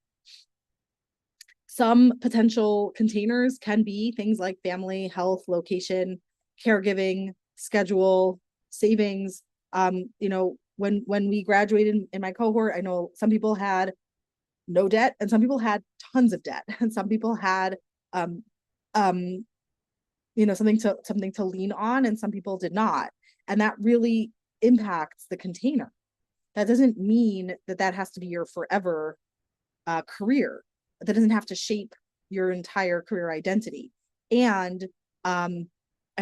Some potential containers can be things like family, health, location, caregiving, schedule, savings. When we graduated in my cohort, I know some people had no debt and some people had tons of debt, and some people had something to lean on, and some people did not. And that really impacts the container. That doesn't mean that has to be your forever career. That doesn't have to shape your entire career identity. And I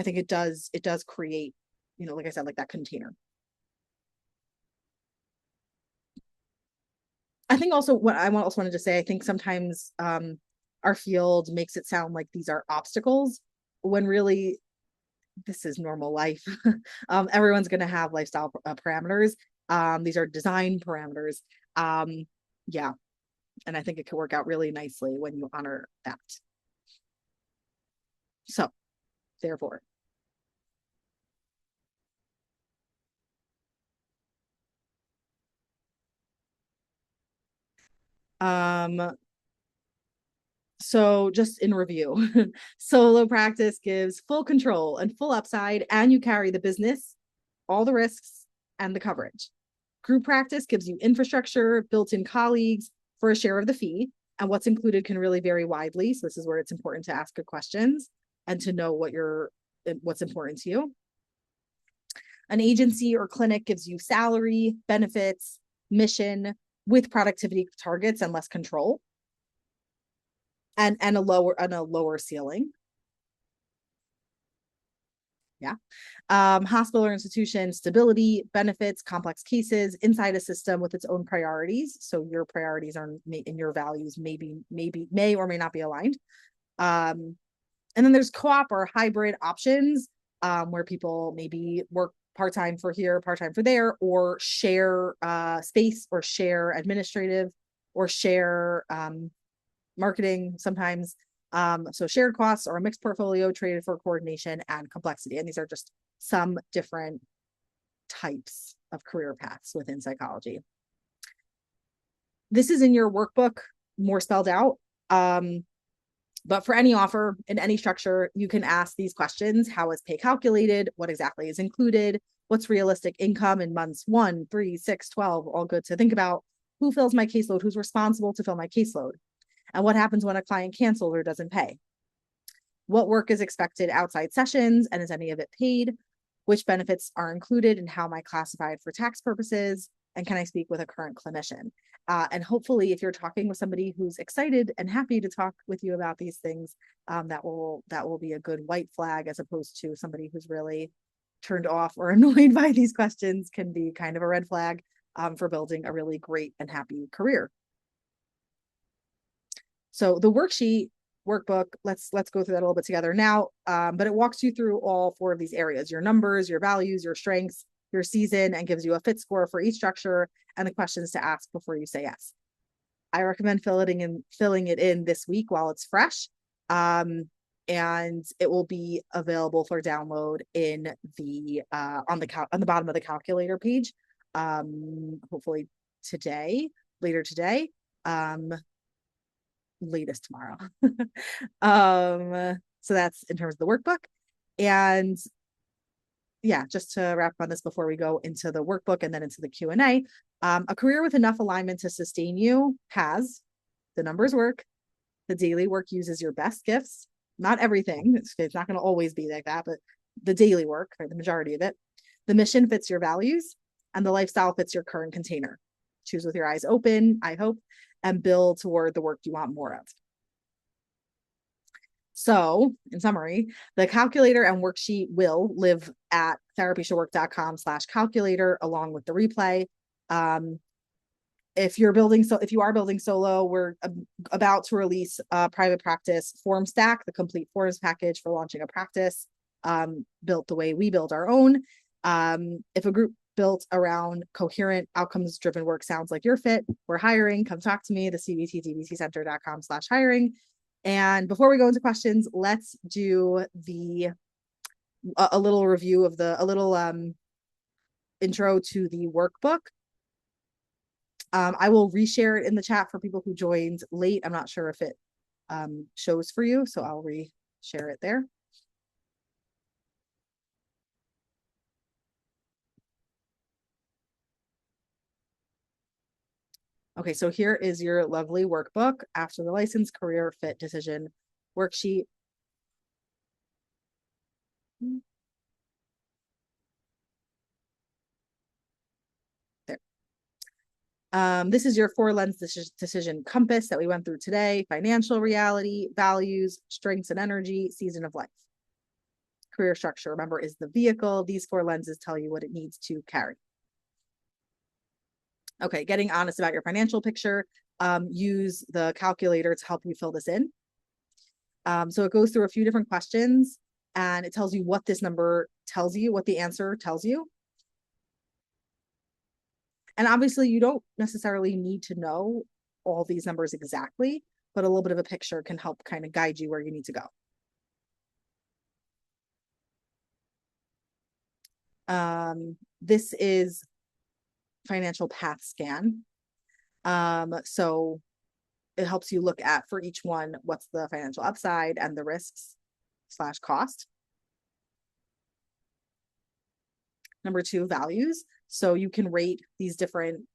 think it does create, like I said, like that container. I think also what I also wanted to say, I think sometimes our field makes it sound like these are obstacles, when really this is normal life. Everyone's going to have lifestyle parameters. These are design parameters. Yeah. And I think it could work out really nicely when you honor that. So, therefore. So just in review, solo practice gives full control and full upside, and you carry the business, all the risks, and the coverage. Group practice gives you infrastructure, built-in colleagues for a share of the fee, and what's included can really vary widely. So this is where it's important to ask good questions and to know what's important to you. An agency or clinic gives you salary, benefits, mission, with productivity targets and less control, and a lower ceiling. Yeah. Hospital or institution, stability, benefits, complex cases, inside a system with its own priorities. So your priorities and your values may or may not be aligned. And then there's co-op or hybrid options, where people maybe work part-time for here, part-time for there, or share space, or share administrative, or share marketing sometimes. So shared costs or a mixed portfolio traded for coordination and complexity. And these are just some different types of career paths within psychology. This is in your workbook, more spelled out. But for any offer in any structure, you can ask these questions. How is pay calculated? What exactly is included? What's realistic income in months 1, 3, 6, 12? All good to think about. Who fills my caseload? Who's responsible to fill my caseload? And what happens when a client cancels or doesn't pay? What work is expected outside sessions, and is any of it paid? Which benefits are included, and how am I classified for tax purposes? And can I speak with a current clinician? And hopefully, if you're talking with somebody who's excited and happy to talk with you about these things, that will be a good white flag, as opposed to somebody who's really turned off or annoyed by these questions. Can be kind of a red flag for building a really great and happy career. So the workbook, let's go through that a little bit together now. But it walks you through all 4 of these areas: your numbers, your values, your strengths, your season, and gives you a fit score for each structure and the questions to ask before you say yes. I recommend filling it in this week while it's fresh. And it will be available for download in the on the bottom of the calculator page. Hopefully later today. Latest tomorrow. So that's in terms of the workbook. And yeah, just to wrap on this before we go into the workbook and then into the Q&A, a career with enough alignment to sustain you has the numbers work, the daily work uses your best gifts, not everything, it's not going to always be like that, but the daily work, or the majority of it, the mission fits your values, and the lifestyle fits your current container. Choose with your eyes open, I hope, and build toward the work you want more of. So, in summary, the calculator and worksheet will live at therapyshould-work.com/calculator along with the replay. If you are building solo, we're about to release a private practice form stack, the complete forms package for launching a practice, built the way we build our own. If a group built around coherent outcomes-driven work sounds like your fit, we're hiring. Come talk to me, the cbtdbccenter.com/hiring. And before we go into questions, let's do a little review of a little intro to the workbook. I will reshare it in the chat for people who joined late. I'm not sure if it shows for you, so I'll reshare it there. Okay, so here is your lovely workbook after the license, career fit decision worksheet. There. This is your 4-lens decision compass that we went through today: financial reality, values, strengths and energy, season of life. Career structure, remember, is the vehicle. These 4 lenses tell you what it needs to carry. Okay, getting honest about your financial picture. Use the calculator to help you fill this in. So it goes through a few different questions and it tells you what this number tells you, what the answer tells you. And obviously you don't necessarily need to know all these numbers exactly, but a little bit of a picture can help kind of guide you where you need to go. This is financial path scan. So it helps you look at, for each one, what's the financial upside and the risks/cost. Number 2, values. So you can rate these different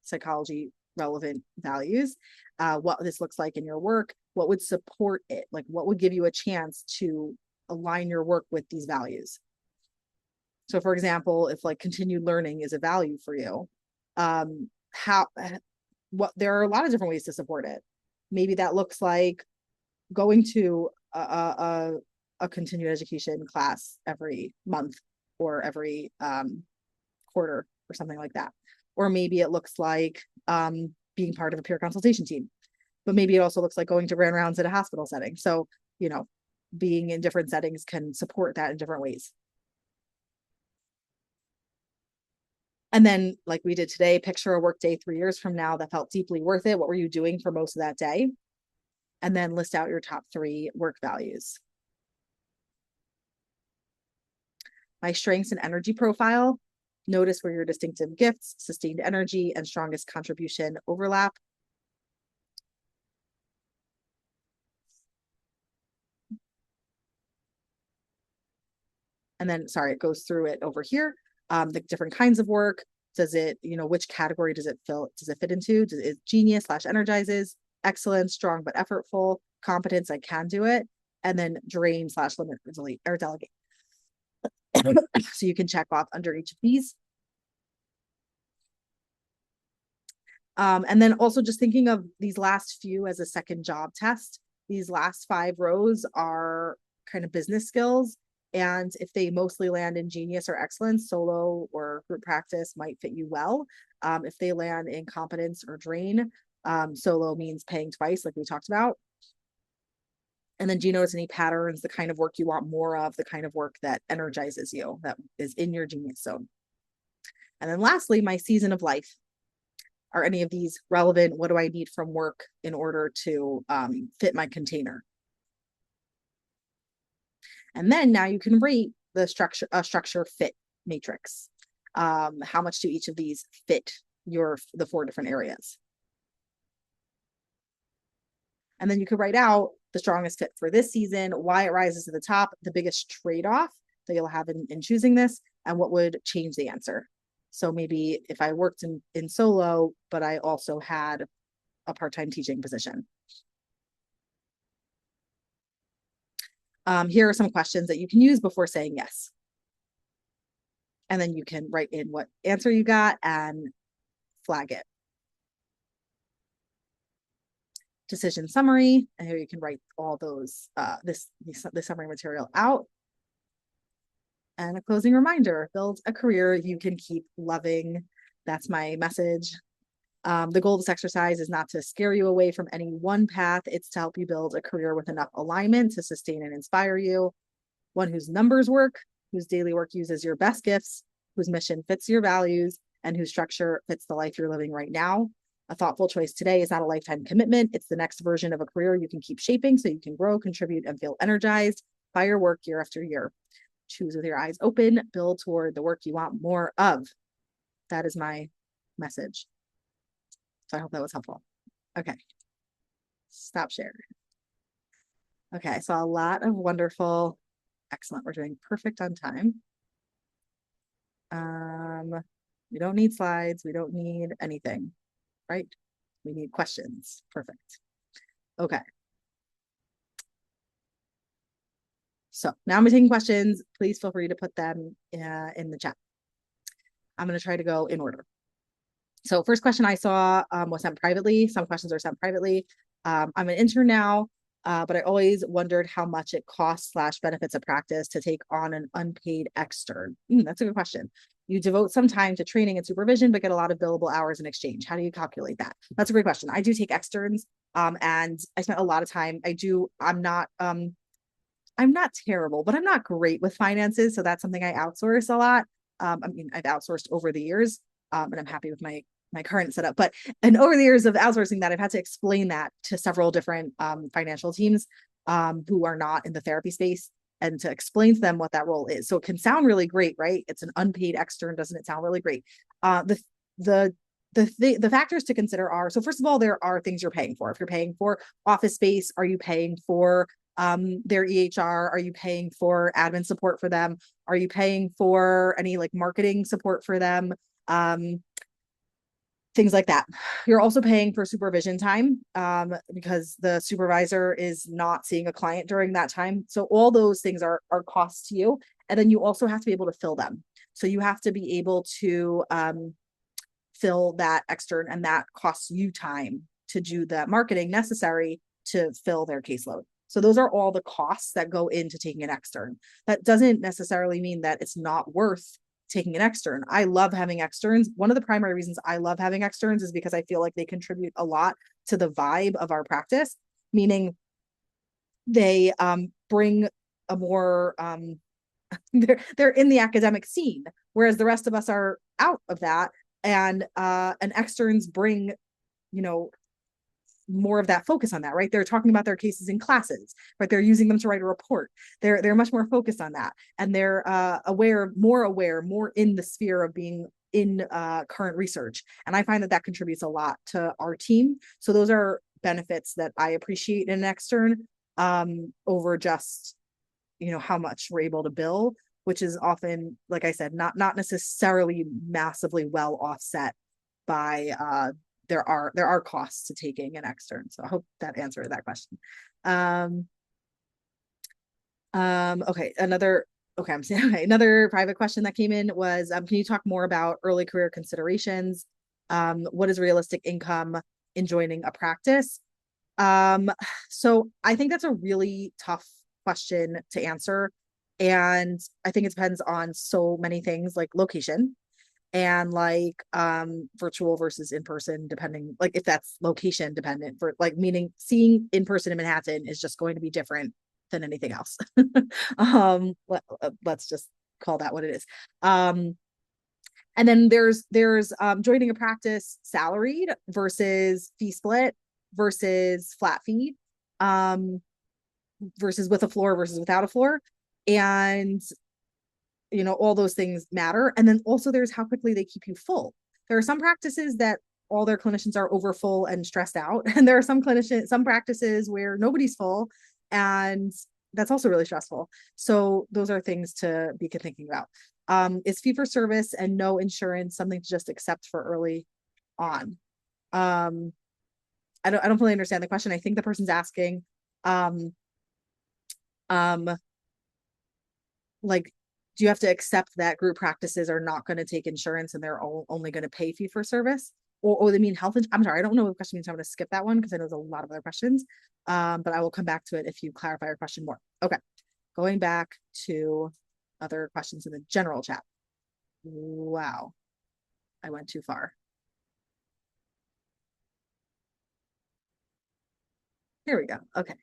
psychology relevant values, what this looks like in your work, what would support it, like what would give you a chance to align your work with these values. So for example, if like continued learning is a value for you, there are a lot of different ways to support it. Maybe that looks like going to a continued education class every month or every quarter or something like that. Or maybe it looks like being part of a peer consultation team. But maybe it also looks like going to grand rounds in a hospital setting. So, being in different settings can support that in different ways. And then, like we did today, picture a work day 3 years from now that felt deeply worth it. What were you doing for most of that day? and then list out your top 3 work values. My strengths and energy profile. Notice where your distinctive gifts, sustained energy, and strongest contribution overlap. And then, sorry, it goes through it over here. The different kinds of work. Does it, which category does it fit into? Does it genius / energizes, excellence, strong but effortful, competence, I can do it, and then drain / limit or delete or delegate. So you can check off under each of these. And then also just thinking of these last few as a second job test. These last 5 rows are kind of business skills. And if they mostly land in genius or excellence, solo or group practice might fit you well. If they land in competence or drain, solo means paying twice, like we talked about. And then do you notice any patterns, the kind of work you want more of, the kind of work that energizes you, that is in your genius zone? And then lastly, my season of life. Are any of these relevant? What do I need from work in order to fit my container? And then now you can rate the structure fit matrix. How much do each of these fit the 4 different areas? And then you could write out the strongest fit for this season, why it rises to the top, the biggest trade-off that you'll have in choosing this, and what would change the answer. So maybe if I worked in solo, but I also had a part-time teaching position. Here are some questions that you can use before saying yes. And then you can write in what answer you got and flag it. Decision summary, and here you can write all those, the summary material out. And a closing reminder, build a career you can keep loving. That's my message. The goal of this exercise is not to scare you away from any one path. It's to help you build a career with enough alignment to sustain and inspire you. One whose numbers work, whose daily work uses your best gifts, whose mission fits your values, and whose structure fits the life you're living right now. A thoughtful choice today is not a lifetime commitment. It's the next version of a career you can keep shaping so you can grow, contribute, and feel energized by your work year after year. Choose with your eyes open, build toward the work you want more of. That is my message. So I hope that was helpful. Okay. Stop sharing. Okay, I saw a lot of wonderful, excellent. We're doing perfect on time. We don't need slides. We don't need anything, right? We need questions. Perfect. Okay. So now I'm taking questions. Please feel free to put them in the chat. I'm going to try to go in order. So first question I saw was sent privately. Some questions are sent privately. I'm an intern now, but I always wondered how much it costs / benefits a practice to take on an unpaid extern. That's a good question. You devote some time to training and supervision, but get a lot of billable hours in exchange. How do you calculate that? That's a great question. I do take externs, and I spent a lot of time. I'm not terrible, but I'm not great with finances. So that's something I outsource a lot. I've outsourced over the years, and I'm happy with my current setup. And over the years of outsourcing that, I've had to explain that to several different financial teams who are not in the therapy space, and to explain to them what that role is. So it can sound really great, right? It's an unpaid extern. Doesn't it sound really great? The factors to consider are, so first of all, there are things you're paying for. If you're paying for office space, are you paying for their EHR? Are you paying for admin support for them? Are you paying for any like marketing support for them? Things like that. You're also paying for supervision time because the supervisor is not seeing a client during that time. So all those things are costs to you. And then you also have to be able to fill them. So you have to be able to fill that extern, and that costs you time to do the marketing necessary to fill their caseload. So those are all the costs that go into taking an extern. That doesn't necessarily mean that it's not worth taking an extern. I love having externs. One of the primary reasons I love having externs is because I feel like they contribute a lot to the vibe of our practice, meaning they bring a more, they're in the academic scene, whereas the rest of us are out of that. And externs bring, more of that focus on that, right? They're talking about their cases in classes, right? They're using them to write a report. They're much more focused on that, and they're more in the sphere of being in current research. And I find that that contributes a lot to our team. So those are benefits that I appreciate in an extern, over just, how much we're able to bill, which is often, like I said, not necessarily massively well offset by there are costs to taking an extern. So I hope that answered that question. Okay, I'm saying, okay, another private question that came in was, can you talk more about early career considerations? What is realistic income in joining a practice? So I think that's a really tough question to answer. And I think it depends on so many things, like location, and like virtual versus in person, depending, like if that's location dependent, for like, meaning seeing in person in Manhattan is just going to be different than anything else. Let's just call that what it is. And then there's joining a practice salaried versus fee split versus flat fee, versus with a floor versus without a floor. And all those things matter. And then also there's how quickly they keep you full. There are some practices that all their clinicians are over full and stressed out. And there are some practices where nobody's full, and that's also really stressful. So those are things to be thinking about. Is fee for service and no insurance something to just accept for early on? I don't fully understand the question. I think the person's asking, like, do you have to accept that group practices are not going to take insurance and they're only going to pay fee for service? Or they mean health insurance? I'm sorry, I don't know what the question means. So I'm going to skip that one because I know there's a lot of other questions. But I will come back to it if you clarify your question more. Okay, going back to other questions in the general chat. Wow, I went too far. Here we go. Okay.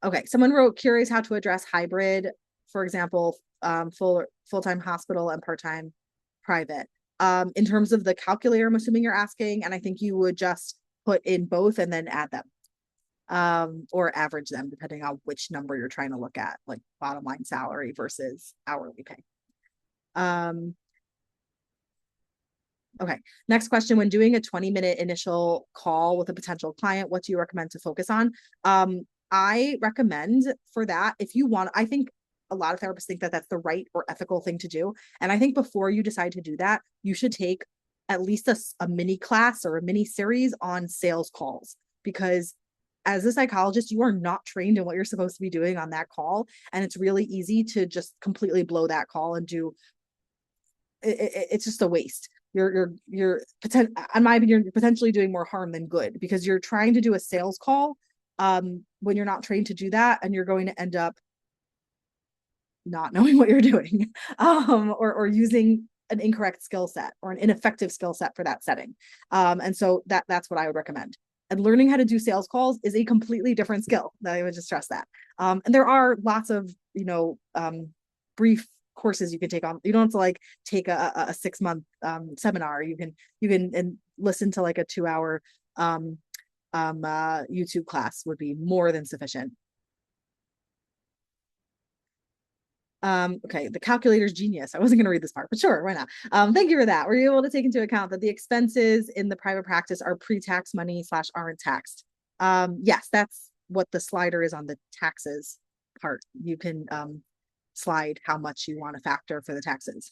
Okay, someone wrote, curious how to address hybrid, for example, full-time hospital and part-time private. In terms of the calculator, I'm assuming you're asking, and I think you would just put in both and then add them, or average them, depending on which number you're trying to look at, like bottom line salary versus hourly pay. Okay, next question. When doing a 20-minute initial call with a potential client, what do you recommend to focus on? I recommend for that, if you want, I think a lot of therapists think that that's the right or ethical thing to do. And I think before you decide to do that, you should take at least a mini class or a mini series on sales calls, because as a psychologist, you are not trained in what you're supposed to be doing on that call. And it's really easy to just completely blow that call and do it's just a waste. In my opinion, you're potentially doing more harm than good, because you're trying to do a sales call when you're not trained to do that, and you're going to end up not knowing what you're doing, or using an incorrect skill set or an ineffective skill set for that setting. And so that's what I would recommend. And learning how to do sales calls is a completely different skill. I would just stress that. And there are lots of, brief courses you can take on. You don't have to like take a 6-month seminar. You can and listen to like a 2-hour YouTube class would be more than sufficient. Okay, the calculator's genius. I wasn't going to read this part, but sure, why not? Thank you for that. Were you able to take into account that the expenses in the private practice are pre-tax money / aren't taxed? Yes, that's what the slider is on the taxes part. You can slide how much you want to factor for the taxes.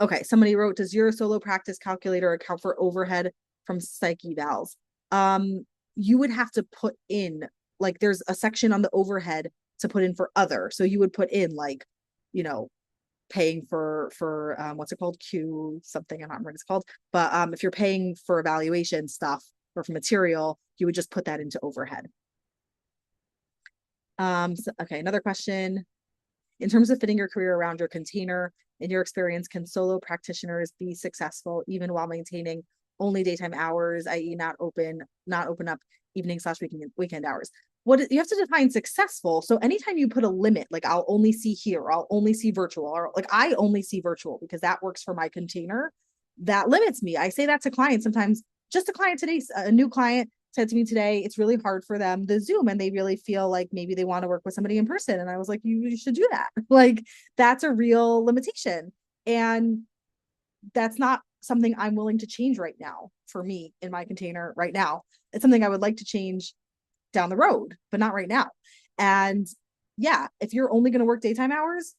Okay, somebody wrote, does your solo practice calculator account for overhead from psych evals? You would have to put in, like, there's a section on the overhead to put in for other. So you would put in like, paying for what's it called? Q something, I don't remember what it's called. But if you're paying for evaluation stuff or for material, you would just put that into overhead. Okay, another question. In terms of fitting your career around your container, in your experience, can solo practitioners be successful even while maintaining only daytime hours, i.e. not open up evening / weekend hours? you have to define successful. So anytime you put a limit, like I'll only see here, or I'll only see virtual, or like I only see virtual because that works for my container, that limits me. I say that to clients sometimes. Just a client today, a new client said to me today, it's really hard for them the Zoom, and they really feel like maybe they want to work with somebody in person. And I was like, you should do that. Like that's a real limitation. And that's not something I'm willing to change right now for me in my container right now. It's something I would like to change down the road, but not right now. And yeah, if you're only going to work daytime hours,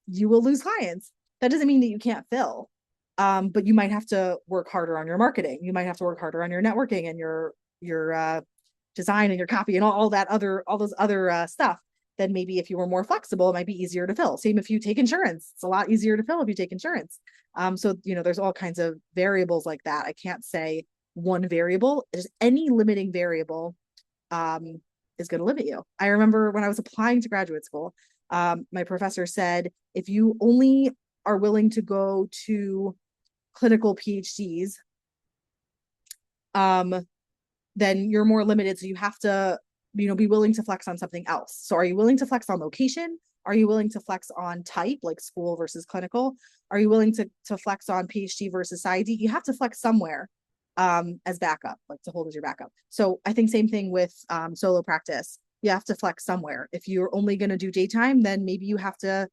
you will lose clients. That doesn't mean that you can't fill. But you might have to work harder on your marketing. You might have to work harder on your networking and your design and your copy and all those other stuff. Then maybe if you were more flexible, it might be easier to fill. Same if you take insurance. It's a lot easier to fill if you take insurance. So there's all kinds of variables like that. I can't say one variable. Just any limiting variable is going to limit you. I remember when I was applying to graduate school, my professor said, if you only are willing to go to clinical PhDs, then you're more limited. So you have to, be willing to flex on something else. So are you willing to flex on location? Are you willing to flex on type, like school versus clinical? Are you willing to flex on PhD versus PsyD? You have to flex somewhere as backup, like to hold as your backup. So I think same thing with solo practice. You have to flex somewhere. If you're only going to do daytime, then maybe you have to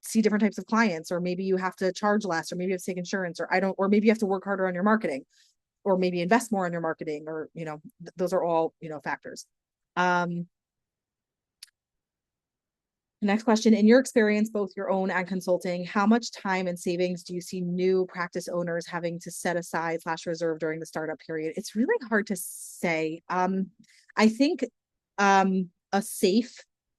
see different types of clients, or maybe you have to charge less, or maybe you have to take insurance, or maybe you have to work harder on your marketing, or maybe invest more in your marketing, or those are all factors. Next question, in your experience, both your own and consulting, how much time and savings do you see new practice owners having to set aside / reserve during the startup period? It's really hard to say. I think a safe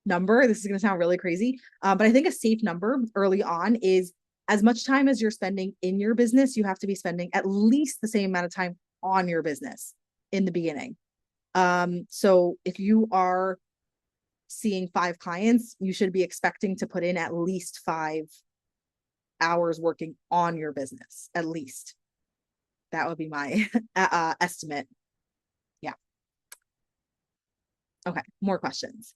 number, this is going to sound really crazy, but I think a safe number early on is as much time as you're spending in your business, you have to be spending at least the same amount of time on your business in the beginning. So if you are seeing 5 clients, you should be expecting to put in at least 5 hours working on your business, at least. That would be my estimate. Yeah. Okay, more questions.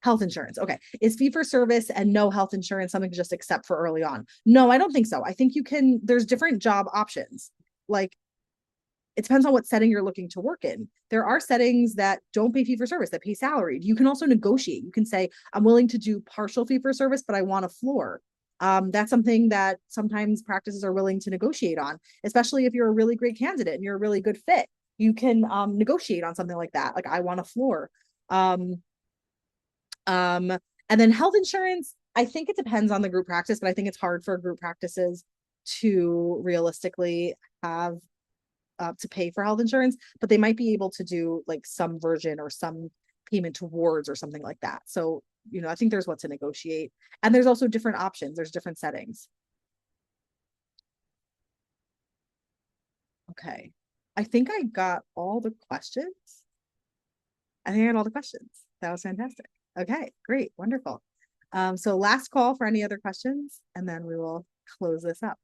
Health insurance. Okay. Is fee for service and no health insurance something to just accept for early on? No, I don't think so. I think there's different job options. Like it depends on what setting you're looking to work in. There are settings that don't pay fee for service, that pay salaried. You can also negotiate. You can say, I'm willing to do partial fee for service, but I want a floor. That's something that sometimes practices are willing to negotiate on, especially if you're a really great candidate and you're a really good fit. You can negotiate on something like that. Like I want a floor. And then health insurance, I think it depends on the group practice, but I think it's hard for group practices to realistically have to pay for health insurance, but they might be able to do like some version or some payment towards or something like that. So, I think there's what to negotiate. And there's also different options. There's different settings. Okay. I think I got all the questions. I think I got all the questions. That was fantastic. Okay, great. Wonderful. So last call for any other questions, and then we will close this up.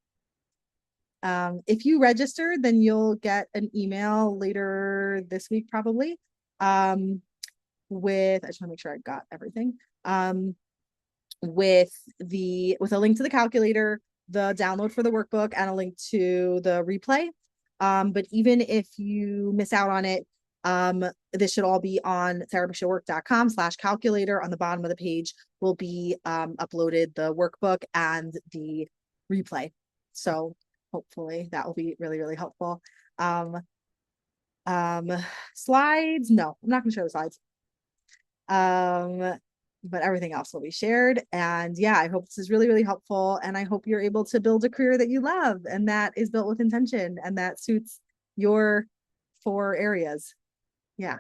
If you registered, then you'll get an email later this week, probably. I just want to make sure I got everything. With a link to the calculator, the download for the workbook, and a link to the replay. But even if you miss out on it, this should all be on therapyshould-work.com/calculator. On the bottom of the page will be uploaded the workbook and the replay. So hopefully that will be really, really helpful. Slides, no, I'm not gonna show the slides. But everything else will be shared. And yeah, I hope this is really, really helpful. And I hope you're able to build a career that you love and that is built with intention and that suits your 4 areas. Yeah.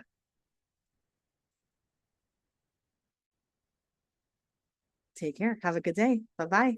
Take care. Have a good day. Bye-bye.